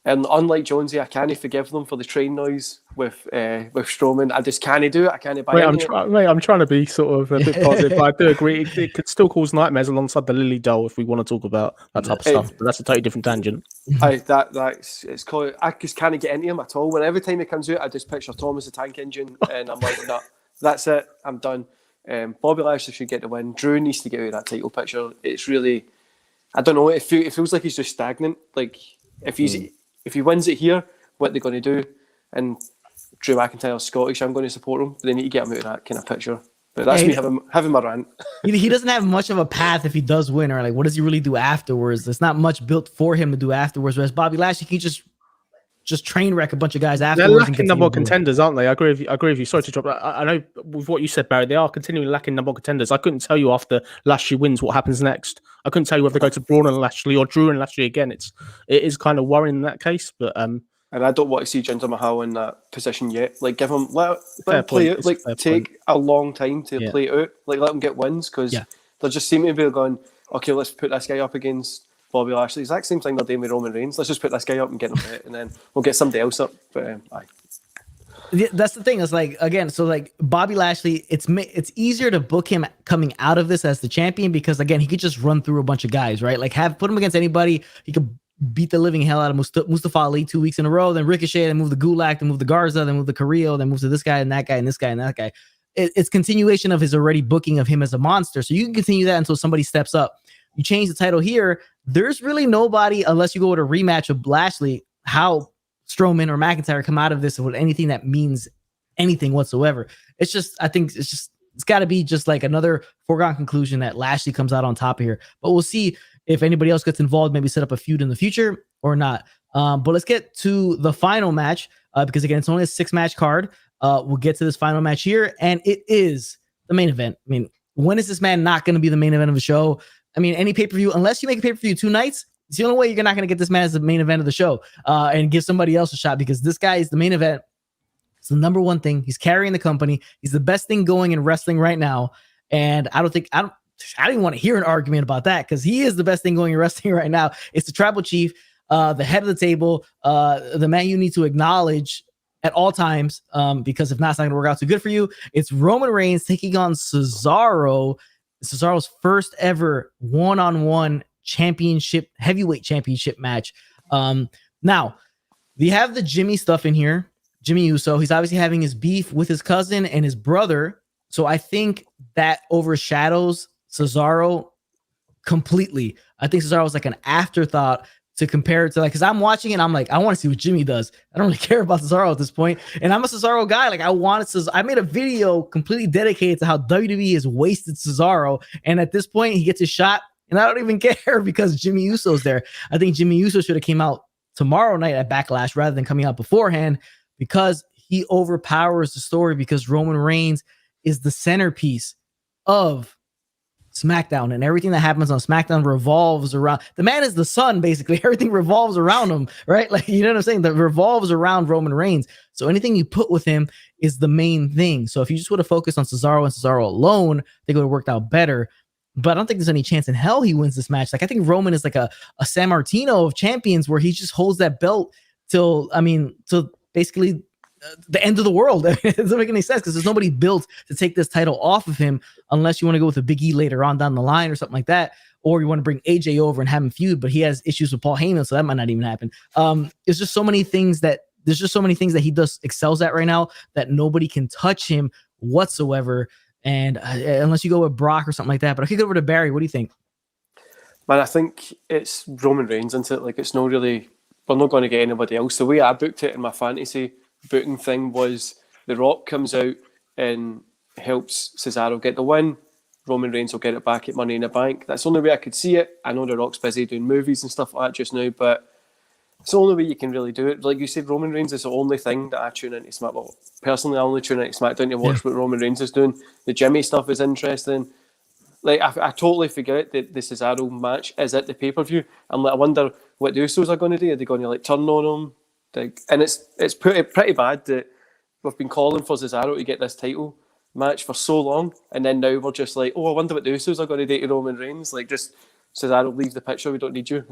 And unlike Jonesy, I can't forgive them for the train noise with Strowman. I just can't do it. I can't buy it. I'm trying to be sort of a bit positive, but I do agree. It could still cause nightmares alongside the Lily doll if we want to talk about that type of stuff. But that's a totally different tangent. It's called. I just can't get into him at all. When every time he comes out, I just picture Thomas the Tank Engine, and I'm like, no, that's it. I'm done. Bobby Lashley should get the win. Drew needs to get out of that title picture. It's really, I don't know. It feels like he's just stagnant. Like if he wins it here, what are they going to do? And Drew McIntyre's Scottish, I'm going to support him. But they need to get him out of that kind of picture. But that's me having my rant. He doesn't have much of a path if he does win, or like, what does he really do afterwards? There's not much built for him to do afterwards. Whereas Bobby Lashley can just train wreck a bunch of guys afterwards. They're lacking number one contenders, aren't they? I agree with you. Sorry to drop that. I know with what you said, Barry, they are continually lacking number one contenders. I couldn't tell you after Lashley wins what happens next. I couldn't tell you whether they go to Braun and Lashley or Drew and Lashley again. It is kind of worrying in that case, but and I don't want to see Jinder Mahal in that position yet. Like, give him let him play out. Like, take a long time to play it out. Like, let him get wins because they just seem to be going, okay, let's put this guy up against Bobby Lashley. Exact same thing they're doing with Roman Reigns. Let's just put this guy up and get him hit, and then we'll get somebody else up. But aye. That's the thing. It's like, again, so like Bobby Lashley, it's easier to book him coming out of this as the champion because again, he could just run through a bunch of guys, right? Like put him against anybody. He could beat the living hell out of Mustafa Ali 2 weeks in a row, then Ricochet, then move the Gulak, then move the Garza, then move the Carrillo, then move to this guy and that guy and this guy and that guy. It's continuation of his already booking of him as a monster. So you can continue that until somebody steps up. You change the title here. There's really nobody, unless you go with a rematch of Lashley, how Strowman or McIntyre come out of this with anything that means anything whatsoever. It's just, I think it's got to be just like another foregone conclusion that Lashley comes out on top of here. But we'll see if anybody else gets involved, maybe set up a feud in the future or not. But let's get to the final match because, again, it's only a 6-match card. We'll get to this final match here, and it is the main event. I mean, when is this man not going to be the main event of the show? I mean, any pay-per-view, unless you make a pay-per-view 2 nights, it's the only way you're not going to get this man as the main event of the show and give somebody else a shot, because this guy is the main event. It's the number one thing. He's carrying the company. He's the best thing going in wrestling right now. And I don't even want to hear an argument about that, because he is the best thing going in wrestling right now. It's the tribal chief, the head of the table, the man you need to acknowledge at all times, because if not, it's not going to work out too good for you. It's Roman Reigns taking on Cesaro. Cesaro's first ever one-on-one heavyweight championship match. Now, we have the Jimmy stuff in here. Jimmy Uso, he's obviously having his beef with his cousin and his brother. So I think that overshadows Cesaro completely. I think Cesaro was like an afterthought to compare it to, like, because I'm watching it and I'm like, I want to see what Jimmy does. I don't really care about Cesaro at this point. And I'm a Cesaro guy. Like, I made a video completely dedicated to how WWE has wasted Cesaro. And at this point, he gets a shot and I don't even care because Jimmy Uso's there. I think Jimmy Uso should have came out tomorrow night at Backlash rather than coming out beforehand, because he overpowers the story, because Roman Reigns is the centerpiece of SmackDown, and everything that happens on SmackDown revolves around the man. Is the sun, basically. Everything revolves around him, right? Like, you know what I'm saying? That revolves around Roman Reigns. So anything you put with him is the main thing. So if you just would have focused on Cesaro and Cesaro alone, I think it would have worked out better. But I don't think there's any chance in hell he wins this match. Like, I think Roman is like a San Martino of champions, where he just holds that belt till basically the end of the world. It doesn't make any sense, because there's nobody built to take this title off of him, unless you want to go with a Big E later on down the line or something like that, or you want to bring AJ over and have him feud, but he has issues with Paul Heyman, so that might not even happen. There's just so many things that he does excels at right now that nobody can touch him whatsoever. And unless you go with Brock or something like that. But I could go over to Barry. What do you think? Man, I think it's Roman Reigns, isn't it? Like, it's not really, we're not going to get anybody else. The way I booked it in my fantasy booking thing was The Rock comes out and helps Cesaro get the win. Roman Reigns will get it back at Money in the Bank. That's the only way I could see it. I know The Rock's busy doing movies and stuff like that just now, but it's the only way you can really do it. Like you said, Roman Reigns is the only thing that I tune into SmackDown. Well, personally, I only tune into SmackDown to watch what Roman Reigns is doing. The Jimmy stuff is interesting. Like, I totally forget that the Cesaro match is at the pay-per-view. I'm like, I wonder what the Usos are going to do. Are they going to like turn on him? Like, and it's pretty bad that we've been calling for Cesaro to get this title match for so long, and then now we're just like, oh, I wonder what the Usos are going to do to Roman Reigns. Like, just Cesaro, leave the picture. We don't need you.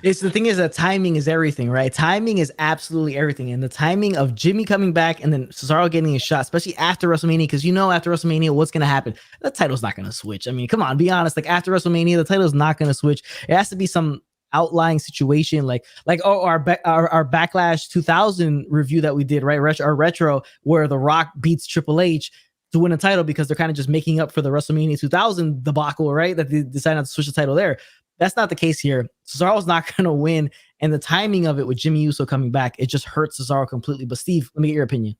It's the thing is that timing is everything, right? Timing is absolutely everything. And the timing of Jimmy coming back and then Cesaro getting a shot, especially after WrestleMania, because after WrestleMania, what's going to happen? The title's not going to switch. I mean, come on, be honest. Like, after WrestleMania, the title's not going to switch. It has to be some outlying situation, like our Backlash 2000 review that we did, right? Our retro, where The Rock beats Triple H to win a title, because they're kind of just making up for the WrestleMania 2000 debacle, right? That they decided not to switch the title there. That's not the case here. Cesaro's not going to win, and the timing of it with Jimmy Uso coming back, it just hurts Cesaro completely. But Steve, let me get your opinion.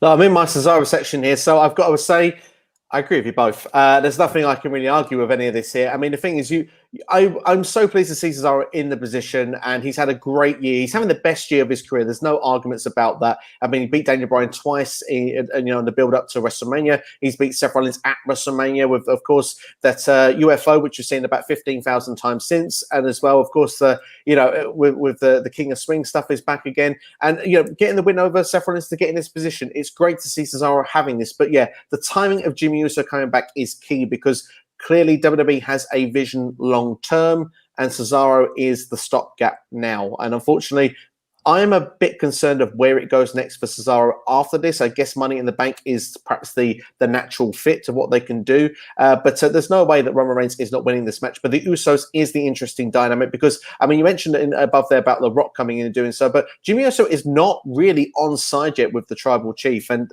No, I'm in my Cesaro section here, so I've got to say, I agree with you both. There's nothing I can really argue with any of this here. I mean, the thing is, I'm so pleased to see Cesaro in the position, and he's had a great year. He's having the best year of his career. There's no arguments about that. I mean, he beat Daniel Bryan twice in the build-up to WrestleMania. He's beat Seth Rollins at WrestleMania with, of course, that UFO, which we've seen about 15,000 times since, and as well, of course, with the King of Swing stuff is back again, and getting the win over Seth Rollins to get in this position. It's great to see Cesaro having this, but yeah, the timing of Jimmy Uso coming back is key, because clearly WWE has a vision long term, and Cesaro is the stopgap now. And unfortunately, I'm a bit concerned of where it goes next for Cesaro after this. I guess Money in the Bank is perhaps the natural fit to what they can do. But there's no way that Roman Reigns is not winning this match. But the Usos is the interesting dynamic because, I mean, you mentioned above there about The Rock coming in and doing so, but Jimmy Uso is not really on side yet with the Tribal Chief. And,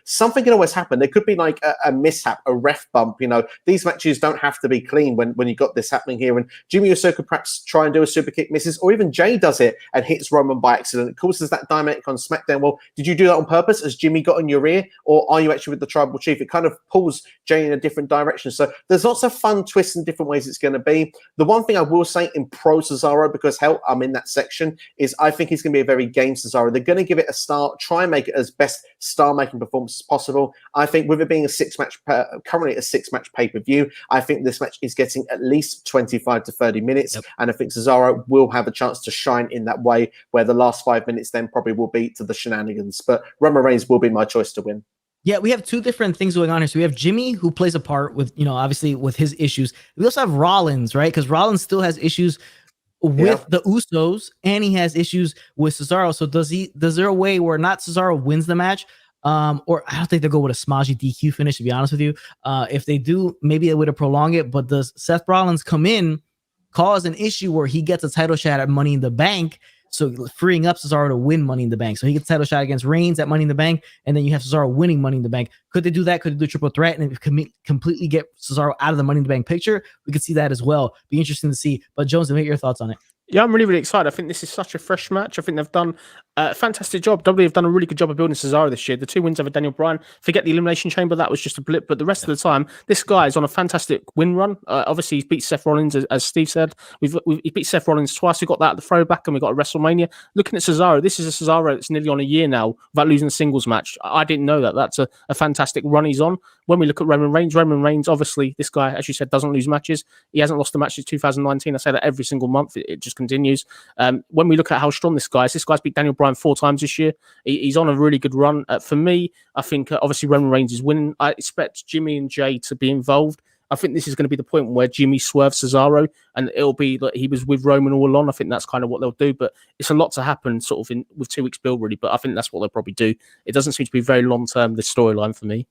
something can always happen. There could be like a mishap, a ref bump. These matches don't have to be clean when you've got this happening here. And Jimmy Uso could perhaps try and do a super kick, misses, or even Jay does it and hits Roman by accident. It causes that dynamic on SmackDown. Well, did you do that on purpose? Has Jimmy got in your ear, or are you actually with the Tribal Chief? It kind of pulls Jay in a different direction. So there's lots of fun twists and different ways it's going to be. The one thing I will say in pro Cesaro, because hell, I'm in that section, is I think he's going to be a very game Cesaro. They're going to give it a start, try and make it as best star-making performance as possible. I think with it being currently a six-match pay-per-view, I think this match is getting at least 25 to 30 minutes. Yep. And I think Cesaro will have a chance to shine in that way, where the last 5 minutes then probably will be to the shenanigans. But Roman Reigns will be my choice to win. Yeah, we have two different things going on here. So we have Jimmy, who plays a part with, obviously with his issues. We also have Rollins, right? Because Rollins still has issues with the Usos, and he has issues with Cesaro. So does there a way where not Cesaro wins the match? Or I don't think they'll go with a smodgy DQ finish, to be honest with you. If they do, maybe they would have prolonged it. But does Seth Rollins come in, cause an issue where he gets a title shot at Money in the Bank, so freeing up Cesaro to win Money in the Bank? So he gets a title shot against Reigns at Money in the Bank, and then you have Cesaro winning Money in the Bank. Could they do that? Could they do a triple threat and completely get Cesaro out of the Money in the Bank picture? We could see that as well. Be interesting to see. But Jones, what are your thoughts on it? Yeah, I'm really, really excited. I think this is such a fresh match. I think they've done a fantastic job. WWE have done a really good job of building Cesaro this year. The 2 wins over Daniel Bryan. Forget the Elimination Chamber. That was just a blip. But the rest of the time, this guy is on a fantastic win run. Obviously, he's beat Seth Rollins, as Steve said. He beat Seth Rollins twice. We got that at the throwback, and we got a WrestleMania. Looking at Cesaro, this is a Cesaro that's nearly on a year now without losing a singles match. I didn't know that. That's a fantastic run he's on. When we look at Roman Reigns, obviously, this guy, as you said, doesn't lose matches. He hasn't lost a match since 2019. I say that every single month. It just continues. When we look at how strong this guy's beat Daniel Bryan 4 times this year. He's on a really good run. For me, I think obviously Roman Reigns is winning. I expect Jimmy and Jay to be involved. I think this is going to be the point where Jimmy swerves Cesaro, and it'll be like he was with Roman all along. I think that's kind of what they'll do, but it's a lot to happen sort of with 2 weeks build, really. But I think that's what they'll probably do. It doesn't seem to be very long term, this storyline for me.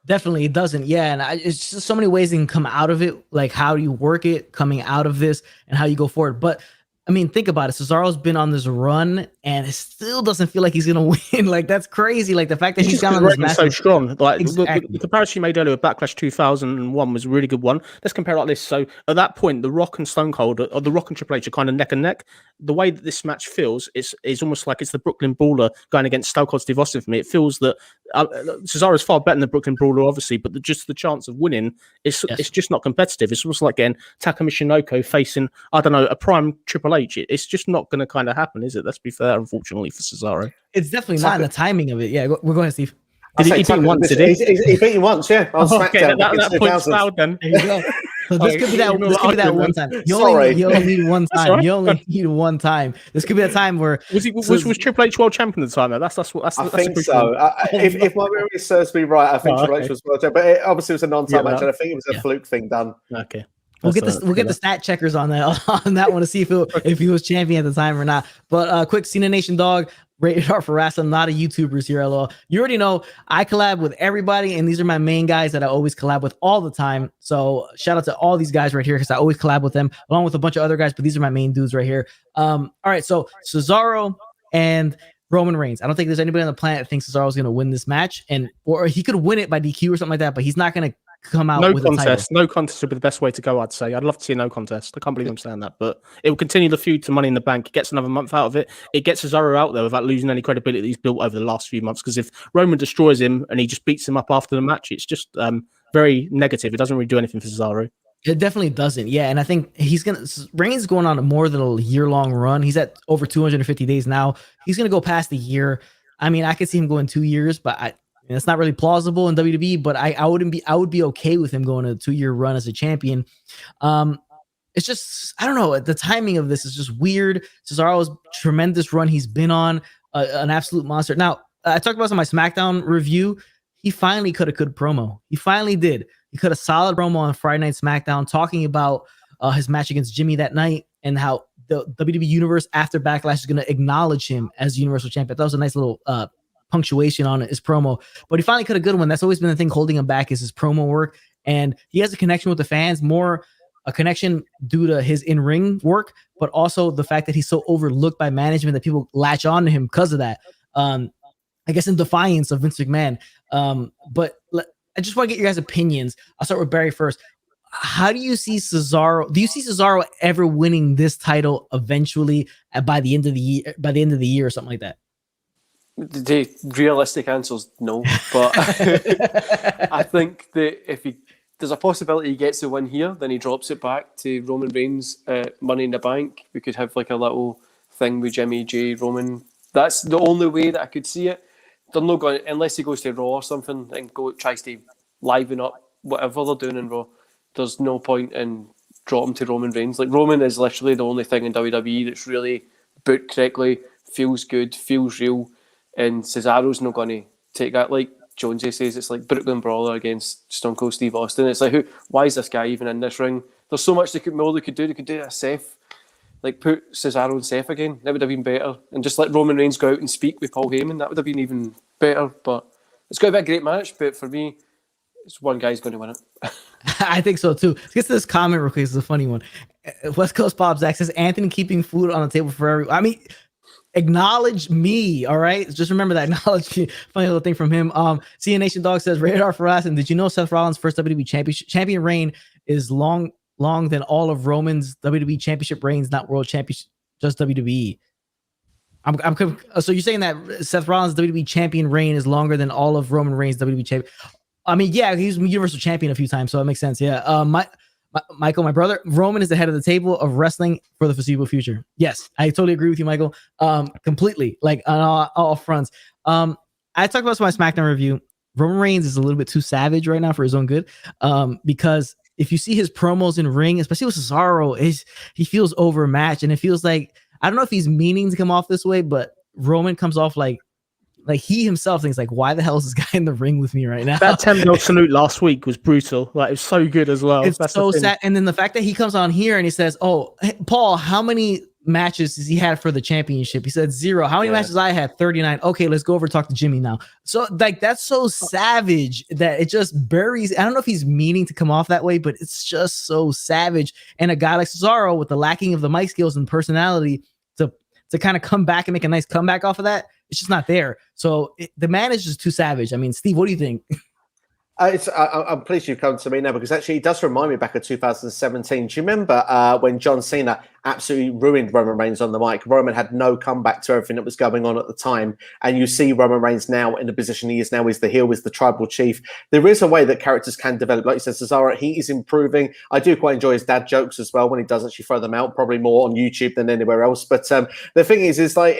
Definitely, it doesn't. Yeah, and it's just so many ways you can come out of it, like how you work it coming out of this and how you go forward. But I mean, think about it. Cesaro's been on this run, and it still doesn't feel like he's gonna win. Like, that's crazy. Like the fact that he's got on this match so strong. Like exactly. the comparison you made earlier with Backlash 2001 was a really good one. Let's compare it like this. So at that point, The Rock and Stone Cold, or The Rock and Triple H, are kind of neck and neck. The way that this match feels is almost like it's the Brooklyn Brawler going against Stone Cold Steve Austin for me. It feels that Cesaro's far better than the Brooklyn Brawler, obviously, but just the chance of winning it's just not competitive. It's almost like getting Taka Michinoku facing, I don't know, a prime Triple H. It's just not going to kind of happen, is it? Let's be fair, unfortunately, for Cesaro. It's definitely not in the timing of it. Yeah, go ahead, Steve. He beat him once, did he? He beat him once, yeah. On SmackDown. That point's fouled then. There you go. So this could be that one time. You only need one time. Right. You only need one time. This could be a time where was Triple H world champion at the time though? That's I think so. If my memory serves me right, I think Triple H was world champion. But it obviously was a non-time match, and I think it was a fluke thing done. Okay. We'll get the stat checkers on that one to see if he was champion at the time or not. But quick Cena Nation dog. Rated R for wrestling, a lot of YouTubers here, LOL. You already know I collab with everybody, and these are my main guys that I always collab with all the time. So shout out to all these guys right here because I always collab with them, along with a bunch of other guys, but these are my main dudes right here. All right, so Cesaro and Roman Reigns. I don't think there's anybody on the planet that thinks Cesaro's going to win this match, or he could win it by DQ or something like that, but he's not going to come out with a title. No contest would be the best way to go, I'd say. I'd love to see a no contest. I can't believe I'm saying that, but it will continue the feud to Money in the Bank. It gets another month out of it. It gets Cesaro out there without losing any credibility that he's built over the last few months, because if Roman destroys him and he just beats him up after the match, it's just very negative. It doesn't really do anything for Cesaro. It definitely doesn't. Yeah, and I think Reigns going on a more than a year-long run. He's at over 250 days now. He's going to go past the year. I mean, I could see him going 2 years, but it's not really plausible in WWE, but I would be okay with him going a 2-year run as a champion. It's just, I don't know. The timing of this is just weird. Cesaro's tremendous run he's been on, an absolute monster. Now, I talked about this on my SmackDown review. He finally cut a good promo. He finally did. He cut a solid promo on Friday Night SmackDown talking about his match against Jimmy that night and how the WWE Universe after Backlash is going to acknowledge him as Universal Champion. That was a nice little punctuation on his promo, but he finally cut a good one. That's always been the thing holding him back is his promo work, and he has a connection with the fans, more a connection due to his in-ring work, but also the fact that he's so overlooked by management that people latch on to him because of that. I guess in defiance of Vince McMahon. But I just want to get your guys' opinions. I'll start with Barry first. How do you see Cesaro? Do you see Cesaro ever winning this title eventually by the end of the year? By the end of the year or something like that? The realistic answer is no, but I think that if there's a possibility he gets the win here, then he drops it back to Roman Reigns Money in the Bank. We could have like a little thing with Jimmy J, Roman. That's the only way that I could see it. They're not going, unless he goes to Raw or something and tries to liven up whatever they're doing in Raw. There's no point in dropping to Roman Reigns. Like, Roman is literally the only thing in WWE that's really booked correctly, feels good, feels real, and Cesaro's not going to take that. Like Jonesy says, it's like Brooklyn Brawler against Stone Cold Steve Austin. It's like, why is this guy even in this ring? There's so much they could do. They could do a Seth. Like, put Cesaro and Seth again. That would have been better. And just let Roman Reigns go out and speak with Paul Heyman. That would have been even better. But it's going to be a great match. But for me, it's one guy's going to win it. I think so too. Let's get to this comment real quick. It's a funny one. West Coast Bob Zach says, Anthony keeping food on the table for everyone. I mean, acknowledge me, all right? Just remember that. Acknowledge me. Funny little thing from him. CN Nation Dog says, radar for us. And did you know Seth Rollins' first WWE champion reign is long than all of Roman's WWE championship reigns, not world championship, just WWE? So you're saying that Seth Rollins' WWE champion reign is longer than all of Roman Reigns' WWE champion? I mean, yeah, he's Universal Champion a few times, so it makes sense. Yeah. Michael, my brother, Roman is the head of the table of wrestling for the foreseeable future. Yes, I totally agree with you, Michael. Completely, like on all fronts. I talked about this in my SmackDown review. Roman Reigns is a little bit too savage right now for his own good, because if you see his promos in ring, especially with Cesaro, he feels overmatched, and it feels like, I don't know if he's meaning to come off this way, but Roman comes off like he himself thinks like, why the hell is this guy in the ring with me right now? That 10-0 salute last week was brutal. Like, it was so good as well. It's so sad. And then the fact that he comes on here and he says, "Oh, hey, Paul, how many matches has he had for the championship?" He said 0. How many matches I had? 39. Okay, let's go over and talk to Jimmy now. So like, that's so savage that it just buries. I don't know if he's meaning to come off that way, but it's just so savage. And a guy like Cesaro with the lacking of the mic skills and personality to kind of come back and make a nice comeback off of that, it's just not there. So the man is just too savage. I mean, Steve, what do you think? I'm pleased you've come to me now, because actually it does remind me back of 2017. Do you remember when John Cena absolutely ruined Roman Reigns on the mic? Roman had no comeback to everything that was going on at the time. And you see Roman Reigns now in the position he is now, is the heel, is the tribal chief. There is a way that characters can develop. Like you said, Cesaro, he is improving. I do quite enjoy his dad jokes as well when he does actually throw them out, probably more on YouTube than anywhere else. But the thing is like,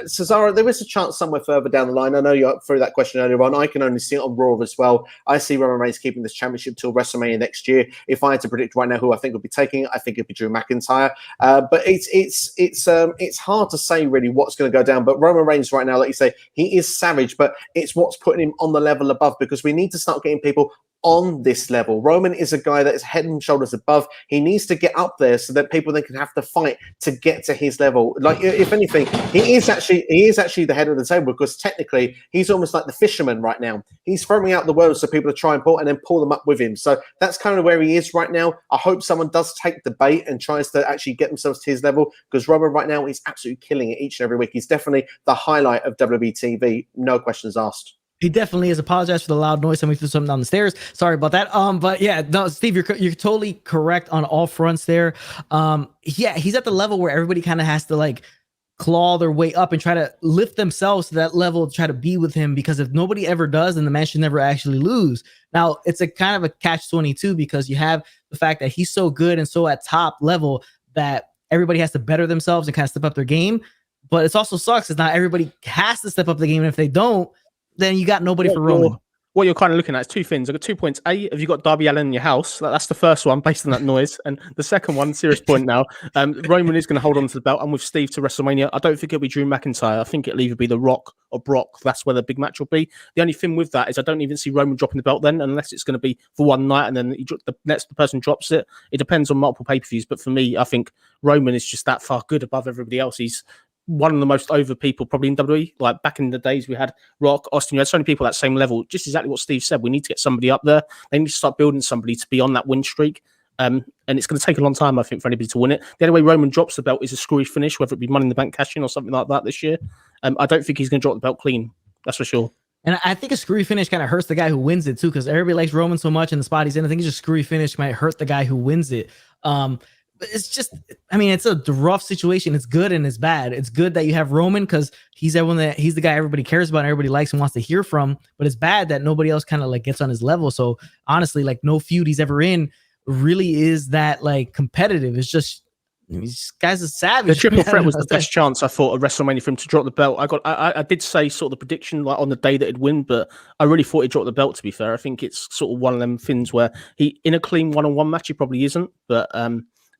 Cesaro, there is a chance somewhere further down the line. I know you threw that question earlier on. I can only see it on Raw as well. I see Roman Reigns keeping this championship till WrestleMania next year. If I had to predict right now who I think will be taking it, I think it'd be Drew McIntyre. But it's hard to say really what's going to go down. But Roman Reigns right now, like you say, he is savage, but it's what's putting him on the level above, because we need to start getting people on this level. Roman is a guy that is head and shoulders above. He needs to get up there so that people then can have to fight to get to his level. Like, if anything, he is actually the head of the table, because technically he's almost like the fisherman right now. He's throwing out the words so people to try and pull them up with him. So that's kind of where he is right now. I hope someone does take the bait and tries to actually get themselves to his level, because Roman right now is absolutely killing it each and every week. He's definitely the highlight of WWE TV. No questions asked. He definitely is. Apologize for the loud noise. Somebody threw something down the stairs. Sorry about that. But yeah, no, Steve, you're totally correct on all fronts there. Yeah, he's at the level where everybody kind of has to like claw their way up and try to lift themselves to that level to try to be with him, because if nobody ever does, then the man should never actually lose. Now, it's a kind of a catch-22, because you have the fact that he's so good and so at top level that everybody has to better themselves and kind of step up their game. But it also sucks because not everybody has to step up the game, and if they don't, then you got nobody for Roman. what you're kind of looking at is two things. I've got 2 points. A, have you got Darby Allin in your house? That's the first one, based on that noise. And the second one, serious point now. Roman is going to hold on to the belt. I'm with Steve to WrestleMania. I don't think it'll be Drew McIntyre. I think it'll either be The Rock or Brock. That's where the big match will be. The only thing with that is I don't even see Roman dropping the belt then, unless it's going to be for one night and then the next person drops it. It depends on multiple pay-per-views. But for me, I think Roman is just that far good above everybody else. He's one of the most over people probably in WWE. Like back in the days, we had Rock, Austin. You had so many people at that same level. Just exactly what Steve said. We need to get somebody up there. They need to start building somebody to be on that win streak. And it's going to take a long time, I think, for anybody to win it. The only way Roman drops the belt is a screwy finish, whether it be Money in the Bank cash-in or something like that this year. I don't think he's going to drop the belt clean. That's for sure. And I think a screwy finish kind of hurts the guy who wins it too, because everybody likes Roman so much in the spot he's in. I think it's just screwy finish might hurt the guy who wins it. But it's just, I mean, it's a rough situation. It's good and it's bad. It's good that you have Roman because he's the guy everybody cares about and everybody likes and wants to hear from. But it's bad that nobody else kind of like gets on his level. So honestly, like no feud he's ever in really is that like competitive. It's just, this guy's a savage. The triple threat was the best chance I thought of WrestleMania for him to drop the belt. I did say sort of the prediction like on the day that he'd win, but I really thought he'd drop the belt. To be fair, I think it's sort of one of them things where he in a clean one-on-one match he probably isn't, but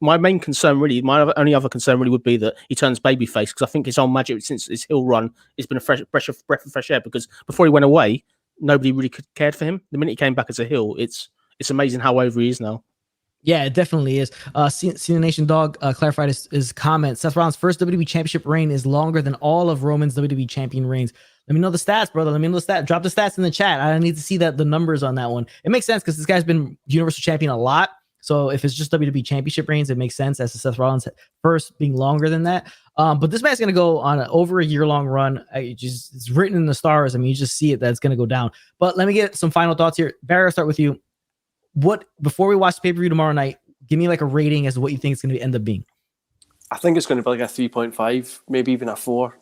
my main concern, really, my only other concern really would be that he turns babyface because I think his whole magic since his heel run has been a breath of fresh air because before he went away, nobody really cared for him. The minute he came back as a heel, it's amazing how over he is now. Yeah, it definitely is. Cena Nation Dog clarified his comment. Seth Rollins' first WWE Championship reign is longer than all of Roman's WWE Champion reigns. Let me know the stats, brother. Let me know the stats. Drop the stats in the chat. I need to see the numbers on that one. It makes sense because this guy's been Universal Champion a lot. So if it's just WWE Championship reigns, it makes sense as to Seth Rollins first being longer than that. But this man's going to go on over a year-long run. It's written in the stars. I mean, you just see it that it's going to go down. But let me get some final thoughts here. Barry, I'll start with you. Before we watch the pay-per-view tomorrow night, give me like a rating as to what you think it's going to end up being. I think it's going to be like a 3.5, maybe even a 4.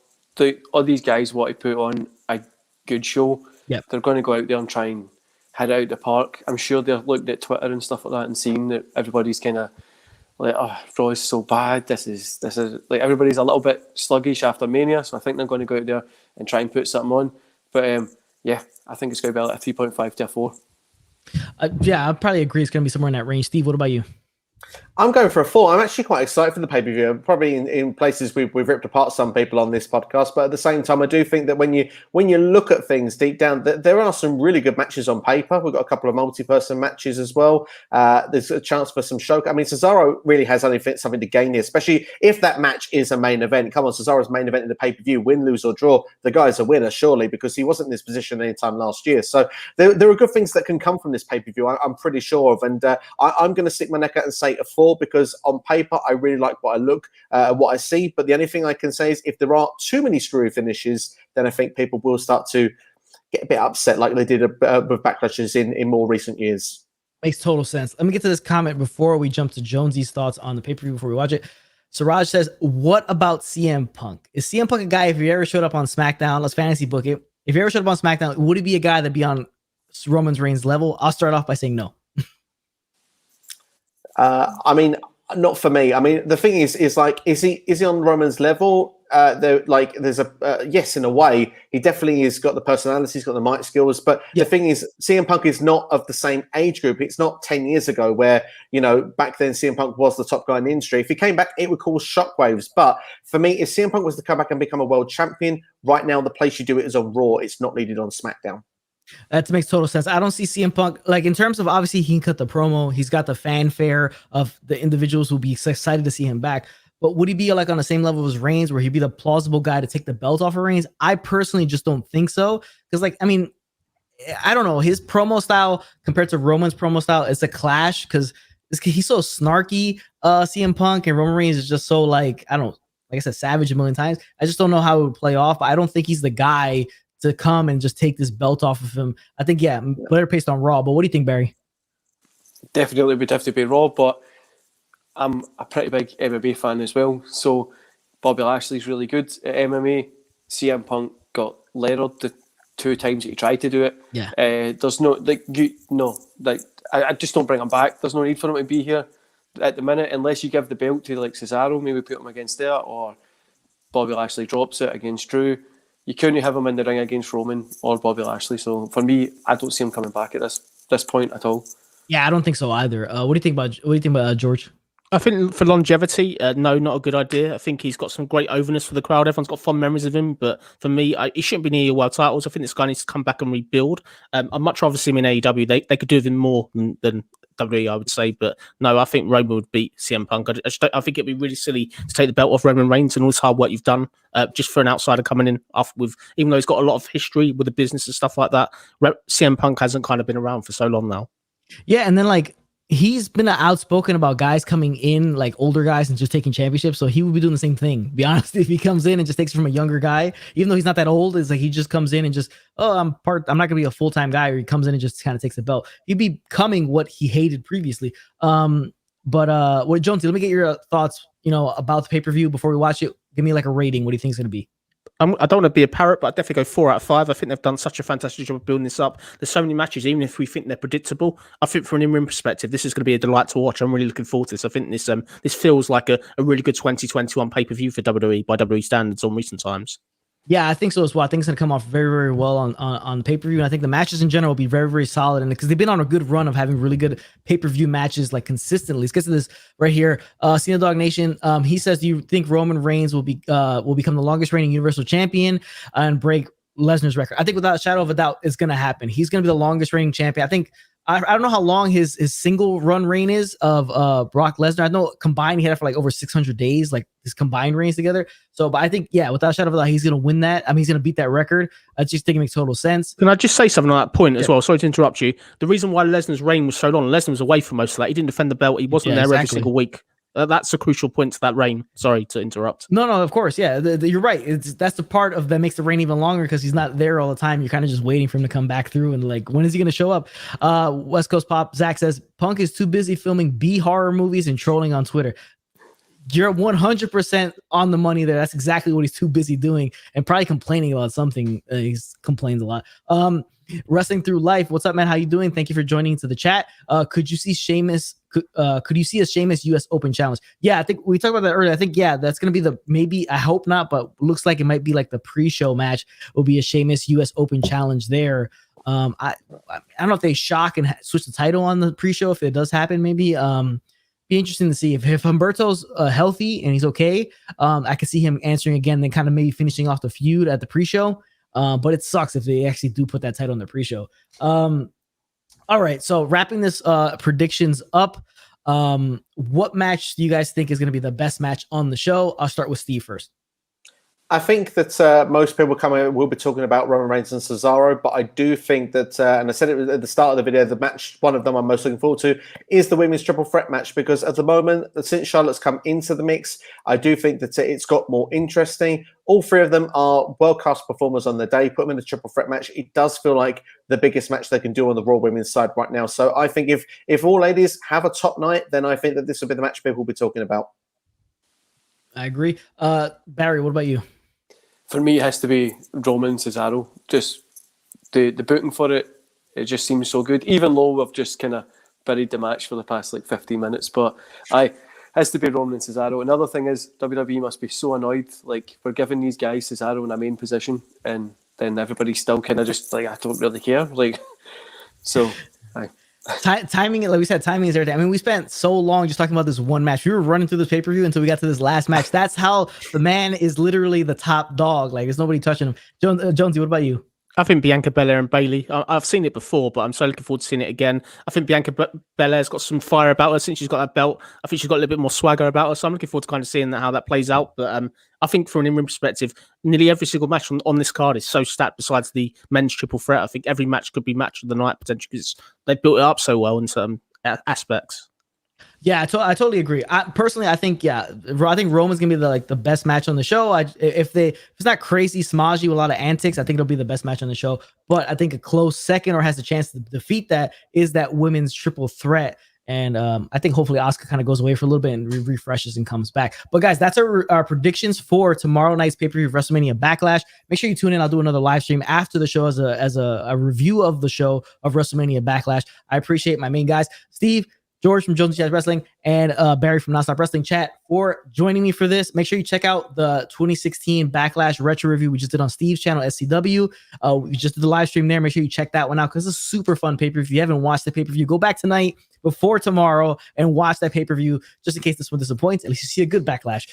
All these guys want to put on a good show. Yep. They're going to go out there and try and head out the park. I'm sure they're looking at Twitter and stuff like that and seeing that everybody's kind of like, oh, Raw is so bad. This is like everybody's a little bit sluggish after Mania, so I think they're going to go out there and try and put something on. But yeah, I think it's going to be like a 3.5 to a 4. Yeah, I probably agree. It's going to be somewhere in that range. Steve, what about you? I'm going for a 4. I'm actually quite excited for the pay-per-view. Probably in places we've ripped apart some people on this podcast, but at the same time, I do think that when you look at things deep down, there are some really good matches on paper. We've got a couple of multi-person matches as well. There's a chance for some show. I mean, Cesaro really has something to gain here, especially if that match is a main event. Come on, Cesaro's main event in the pay-per-view, win, lose or draw, the guy's a winner surely because he wasn't in this position anytime last year. So there are good things that can come from this pay-per-view. I'm pretty sure of, and I'm going to stick my neck out and say a 4 because on paper I really like what I see, but the only thing I can say is if there are too many screwy finishes, then I think people will start to get a bit upset like they did with backlashes in more recent years. Makes total sense. Let me get to this comment before we jump to Jonesy's thoughts on the pay-per-view before we watch it. Siraj says, what about CM Punk? Is CM Punk a guy, if he ever showed up on SmackDown, let's fantasy book it, if he ever showed up on SmackDown, would he be a guy that'd be on Roman Reigns level? I'll start off by saying no. I mean, not for me. I mean, the thing is like, is he on Roman's level? There's a yes, in a way, he definitely has got the personality, he's got the mic skills. But The thing is, CM Punk is not of the same age group. It's not 10 years ago where back then CM Punk was the top guy in the industry. If he came back, it would cause shockwaves. But for me, if CM Punk was to come back and become a world champion, right now the place you do it is on Raw. It's not needed on SmackDown. That makes total sense. I don't see CM Punk, like in terms of obviously he can cut the promo. He's got the fanfare of the individuals who'll be excited to see him back. But would he be like on the same level as Reigns where he'd be the plausible guy to take the belt off of Reigns? I personally just don't think so. Because I don't know. His promo style compared to Roman's promo style, it's a clash because he's so snarky, CM Punk, and Roman Reigns is just so like I said, savage a million times. I just don't know how it would play off. But I don't think he's the guy to come and just take this belt off of him. I think, better paced on Raw. But what do you think, Barry? Definitely would have to be Raw, but I'm a pretty big MMA fan as well. So Bobby Lashley's really good at MMA. CM Punk got leathered the 2 times that he tried to do it. Yeah. There's I just don't bring him back. There's no need for him to be here at the minute unless you give the belt to like Cesaro, maybe put him against there, or Bobby Lashley drops it against Drew. you couldn't have him in the ring against Roman or Bobby Lashley. So for me, I don't see him coming back at this point at all. Yeah, I don't think so either. What do you think about George? I think for longevity, no, not a good idea. I think he's got some great overness for the crowd. Everyone's got fond memories of him, but for me, he shouldn't be near your world titles. I think this guy needs to come back and rebuild. I'd much rather see him in AEW. They could do with him more than WWE, I would say. But no, I think Roman would beat CM Punk. I think it'd be really silly to take the belt off Roman Reigns and all this hard work you've done just for an outsider coming in even though he's got a lot of history with the business and stuff like that. CM Punk hasn't kind of been around for so long now. Yeah, and then like he's been outspoken about guys coming in, like older guys, and just taking championships. So he would be doing the same thing. Be honest, if he comes in and just takes it from a younger guy, even though he's not that old, it's like he just comes in and just, I'm not gonna be a full-time guy, or he comes in and just kind of takes the belt. He'd be becoming what he hated previously. But Jonesy, let me get your thoughts, about the pay-per-view before we watch it. Give me like a rating. What do you think it's gonna be? I don't want to be a parrot, but I'd definitely go 4 out of 5. I think they've done such a fantastic job of building this up. There's so many matches, even if we think they're predictable. I think from an in-ring perspective, this is going to be a delight to watch. I'm really looking forward to this. I think this feels like a really good 2021 pay-per-view for WWE by WWE standards on recent times. Yeah, I think so as well. I think it's going to come off very, very well on pay-per-view. And I think the matches in general will be very, very solid. And because they've been on a good run of having really good pay-per-view matches like consistently. Let's get to this right here. Cena Dog Nation, he says, do you think Roman Reigns will become the longest reigning Universal Champion and break Lesnar's record? I think without a shadow of a doubt, it's going to happen. He's going to be the longest reigning champion. I think I don't know how long his single run reign is of Brock Lesnar. I know combined he had it for like over 600 days, like his combined reigns together. So, but I think, yeah, without a shadow of a doubt, he's going to win that. I mean, he's going to beat that record. I just think it makes total sense. Can I just say something on that point as well? Sorry to interrupt you. The reason why Lesnar's reign was so long, Lesnar was away for most of that. He didn't defend the belt. He wasn't there every single week. That's a crucial point to that reign. Sorry to interrupt. No, of course. Yeah, you're right. That's the part of that makes the reign even longer because he's not there all the time. You're kind of just waiting for him to come back through. And like, when is he going to show up? West Coast Pop, Zach says, Punk is too busy filming B horror movies and trolling on Twitter. You're 100% on the money there. That's exactly what he's too busy doing and probably complaining about something. He complains a lot. Wrestling Through Life. What's up, man? How you doing? Thank you for joining into the chat. Could you see Sheamus? Could you see a Sheamus US Open challenge? Yeah, I think we talked about that earlier. I think, yeah, that's going to be maybe, I hope not, but looks like it might be like the pre-show match will be a Sheamus US Open challenge there. I don't know if they shock and switch the title on the pre-show. If it does happen, maybe be interesting to see if Humberto's healthy and he's okay. I could see him answering again, then kind of maybe finishing off the feud at the pre-show. But it sucks if they actually do put that title in the pre-show. All right, so wrapping this predictions up, what match do you guys think is going to be the best match on the show? I'll start with Steve first. I think that most people will be talking about Roman Reigns and Cesaro, but I do think that, and I said it at the start of the video, the match, one of them I'm most looking forward to, is the women's triple threat match, because at the moment, since Charlotte's come into the mix, I do think that it's got more interesting. All three of them are world-class performers on the day. Put them in the triple threat match. It does feel like the biggest match they can do on the Raw women's side right now. So I think if all ladies have a top night, then I think that this will be the match people will be talking about. I agree. Barry, what about you? For me, it has to be Roman Cesaro. Just the booking for it just seems so good. Even though we've just kind of buried the match for the past like 15 minutes, but it has to be Roman and Cesaro. Another thing is WWE must be so annoyed. Like, we're giving these guys Cesaro in a main position, and then everybody's still kind of just like, I don't really care. Like, so. Timing, like we said, timing is everything. I mean, we spent so long just talking about this one match. We were running through this pay-per-view until we got to this last match. That's how the man is literally the top dog. Like, there's nobody touching him. Jonesy, what about you? I think Bianca Belair and Bayley. I've seen it before, but I'm so looking forward to seeing it again. I think Bianca Belair's got some fire about her since she's got that belt. I think she's got a little bit more swagger about her, so I'm looking forward to kind of seeing how that plays out. But I think from an in-ring perspective, nearly every single match on this card is so stacked besides the men's triple threat. I think every match could be match of the night potentially because they've built it up so well in certain aspects. Yeah, I totally agree. Personally, I think Roman's gonna be the best match on the show. If it's not crazy smodgy with a lot of antics, I think it'll be the best match on the show. But I think a close second, or has a chance to defeat that, is that women's triple threat. And I think hopefully Asuka kind of goes away for a little bit and refreshes and comes back. But guys, that's our predictions for tomorrow night's pay-per-view WrestleMania Backlash. Make sure you tune in. I'll do another live stream after the show as a review of the show of WrestleMania Backlash. I appreciate my main guys, Steve, George from Jonesy Chat Wrestling, and Barry from Nonstop Wrestling Chat for joining me for this. Make sure you check out the 2016 Backlash retro review we just did on Steve's channel, SCW. We just did the live stream there. Make sure you check that one out because it's a super fun pay-per-view. If you haven't watched the pay-per-view, go back tonight before tomorrow and watch that pay-per-view just in case this one disappoints. At least you see a good Backlash.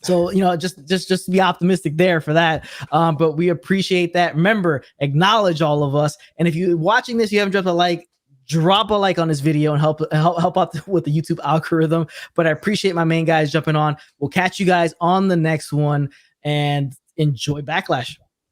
So, just be optimistic there for that. But we appreciate that. Remember, acknowledge all of us. And if you're watching this, you haven't dropped a like, drop a like on this video and help out with the YouTube algorithm. But I appreciate my main guys jumping on. We'll catch you guys on the next one and enjoy Backlash.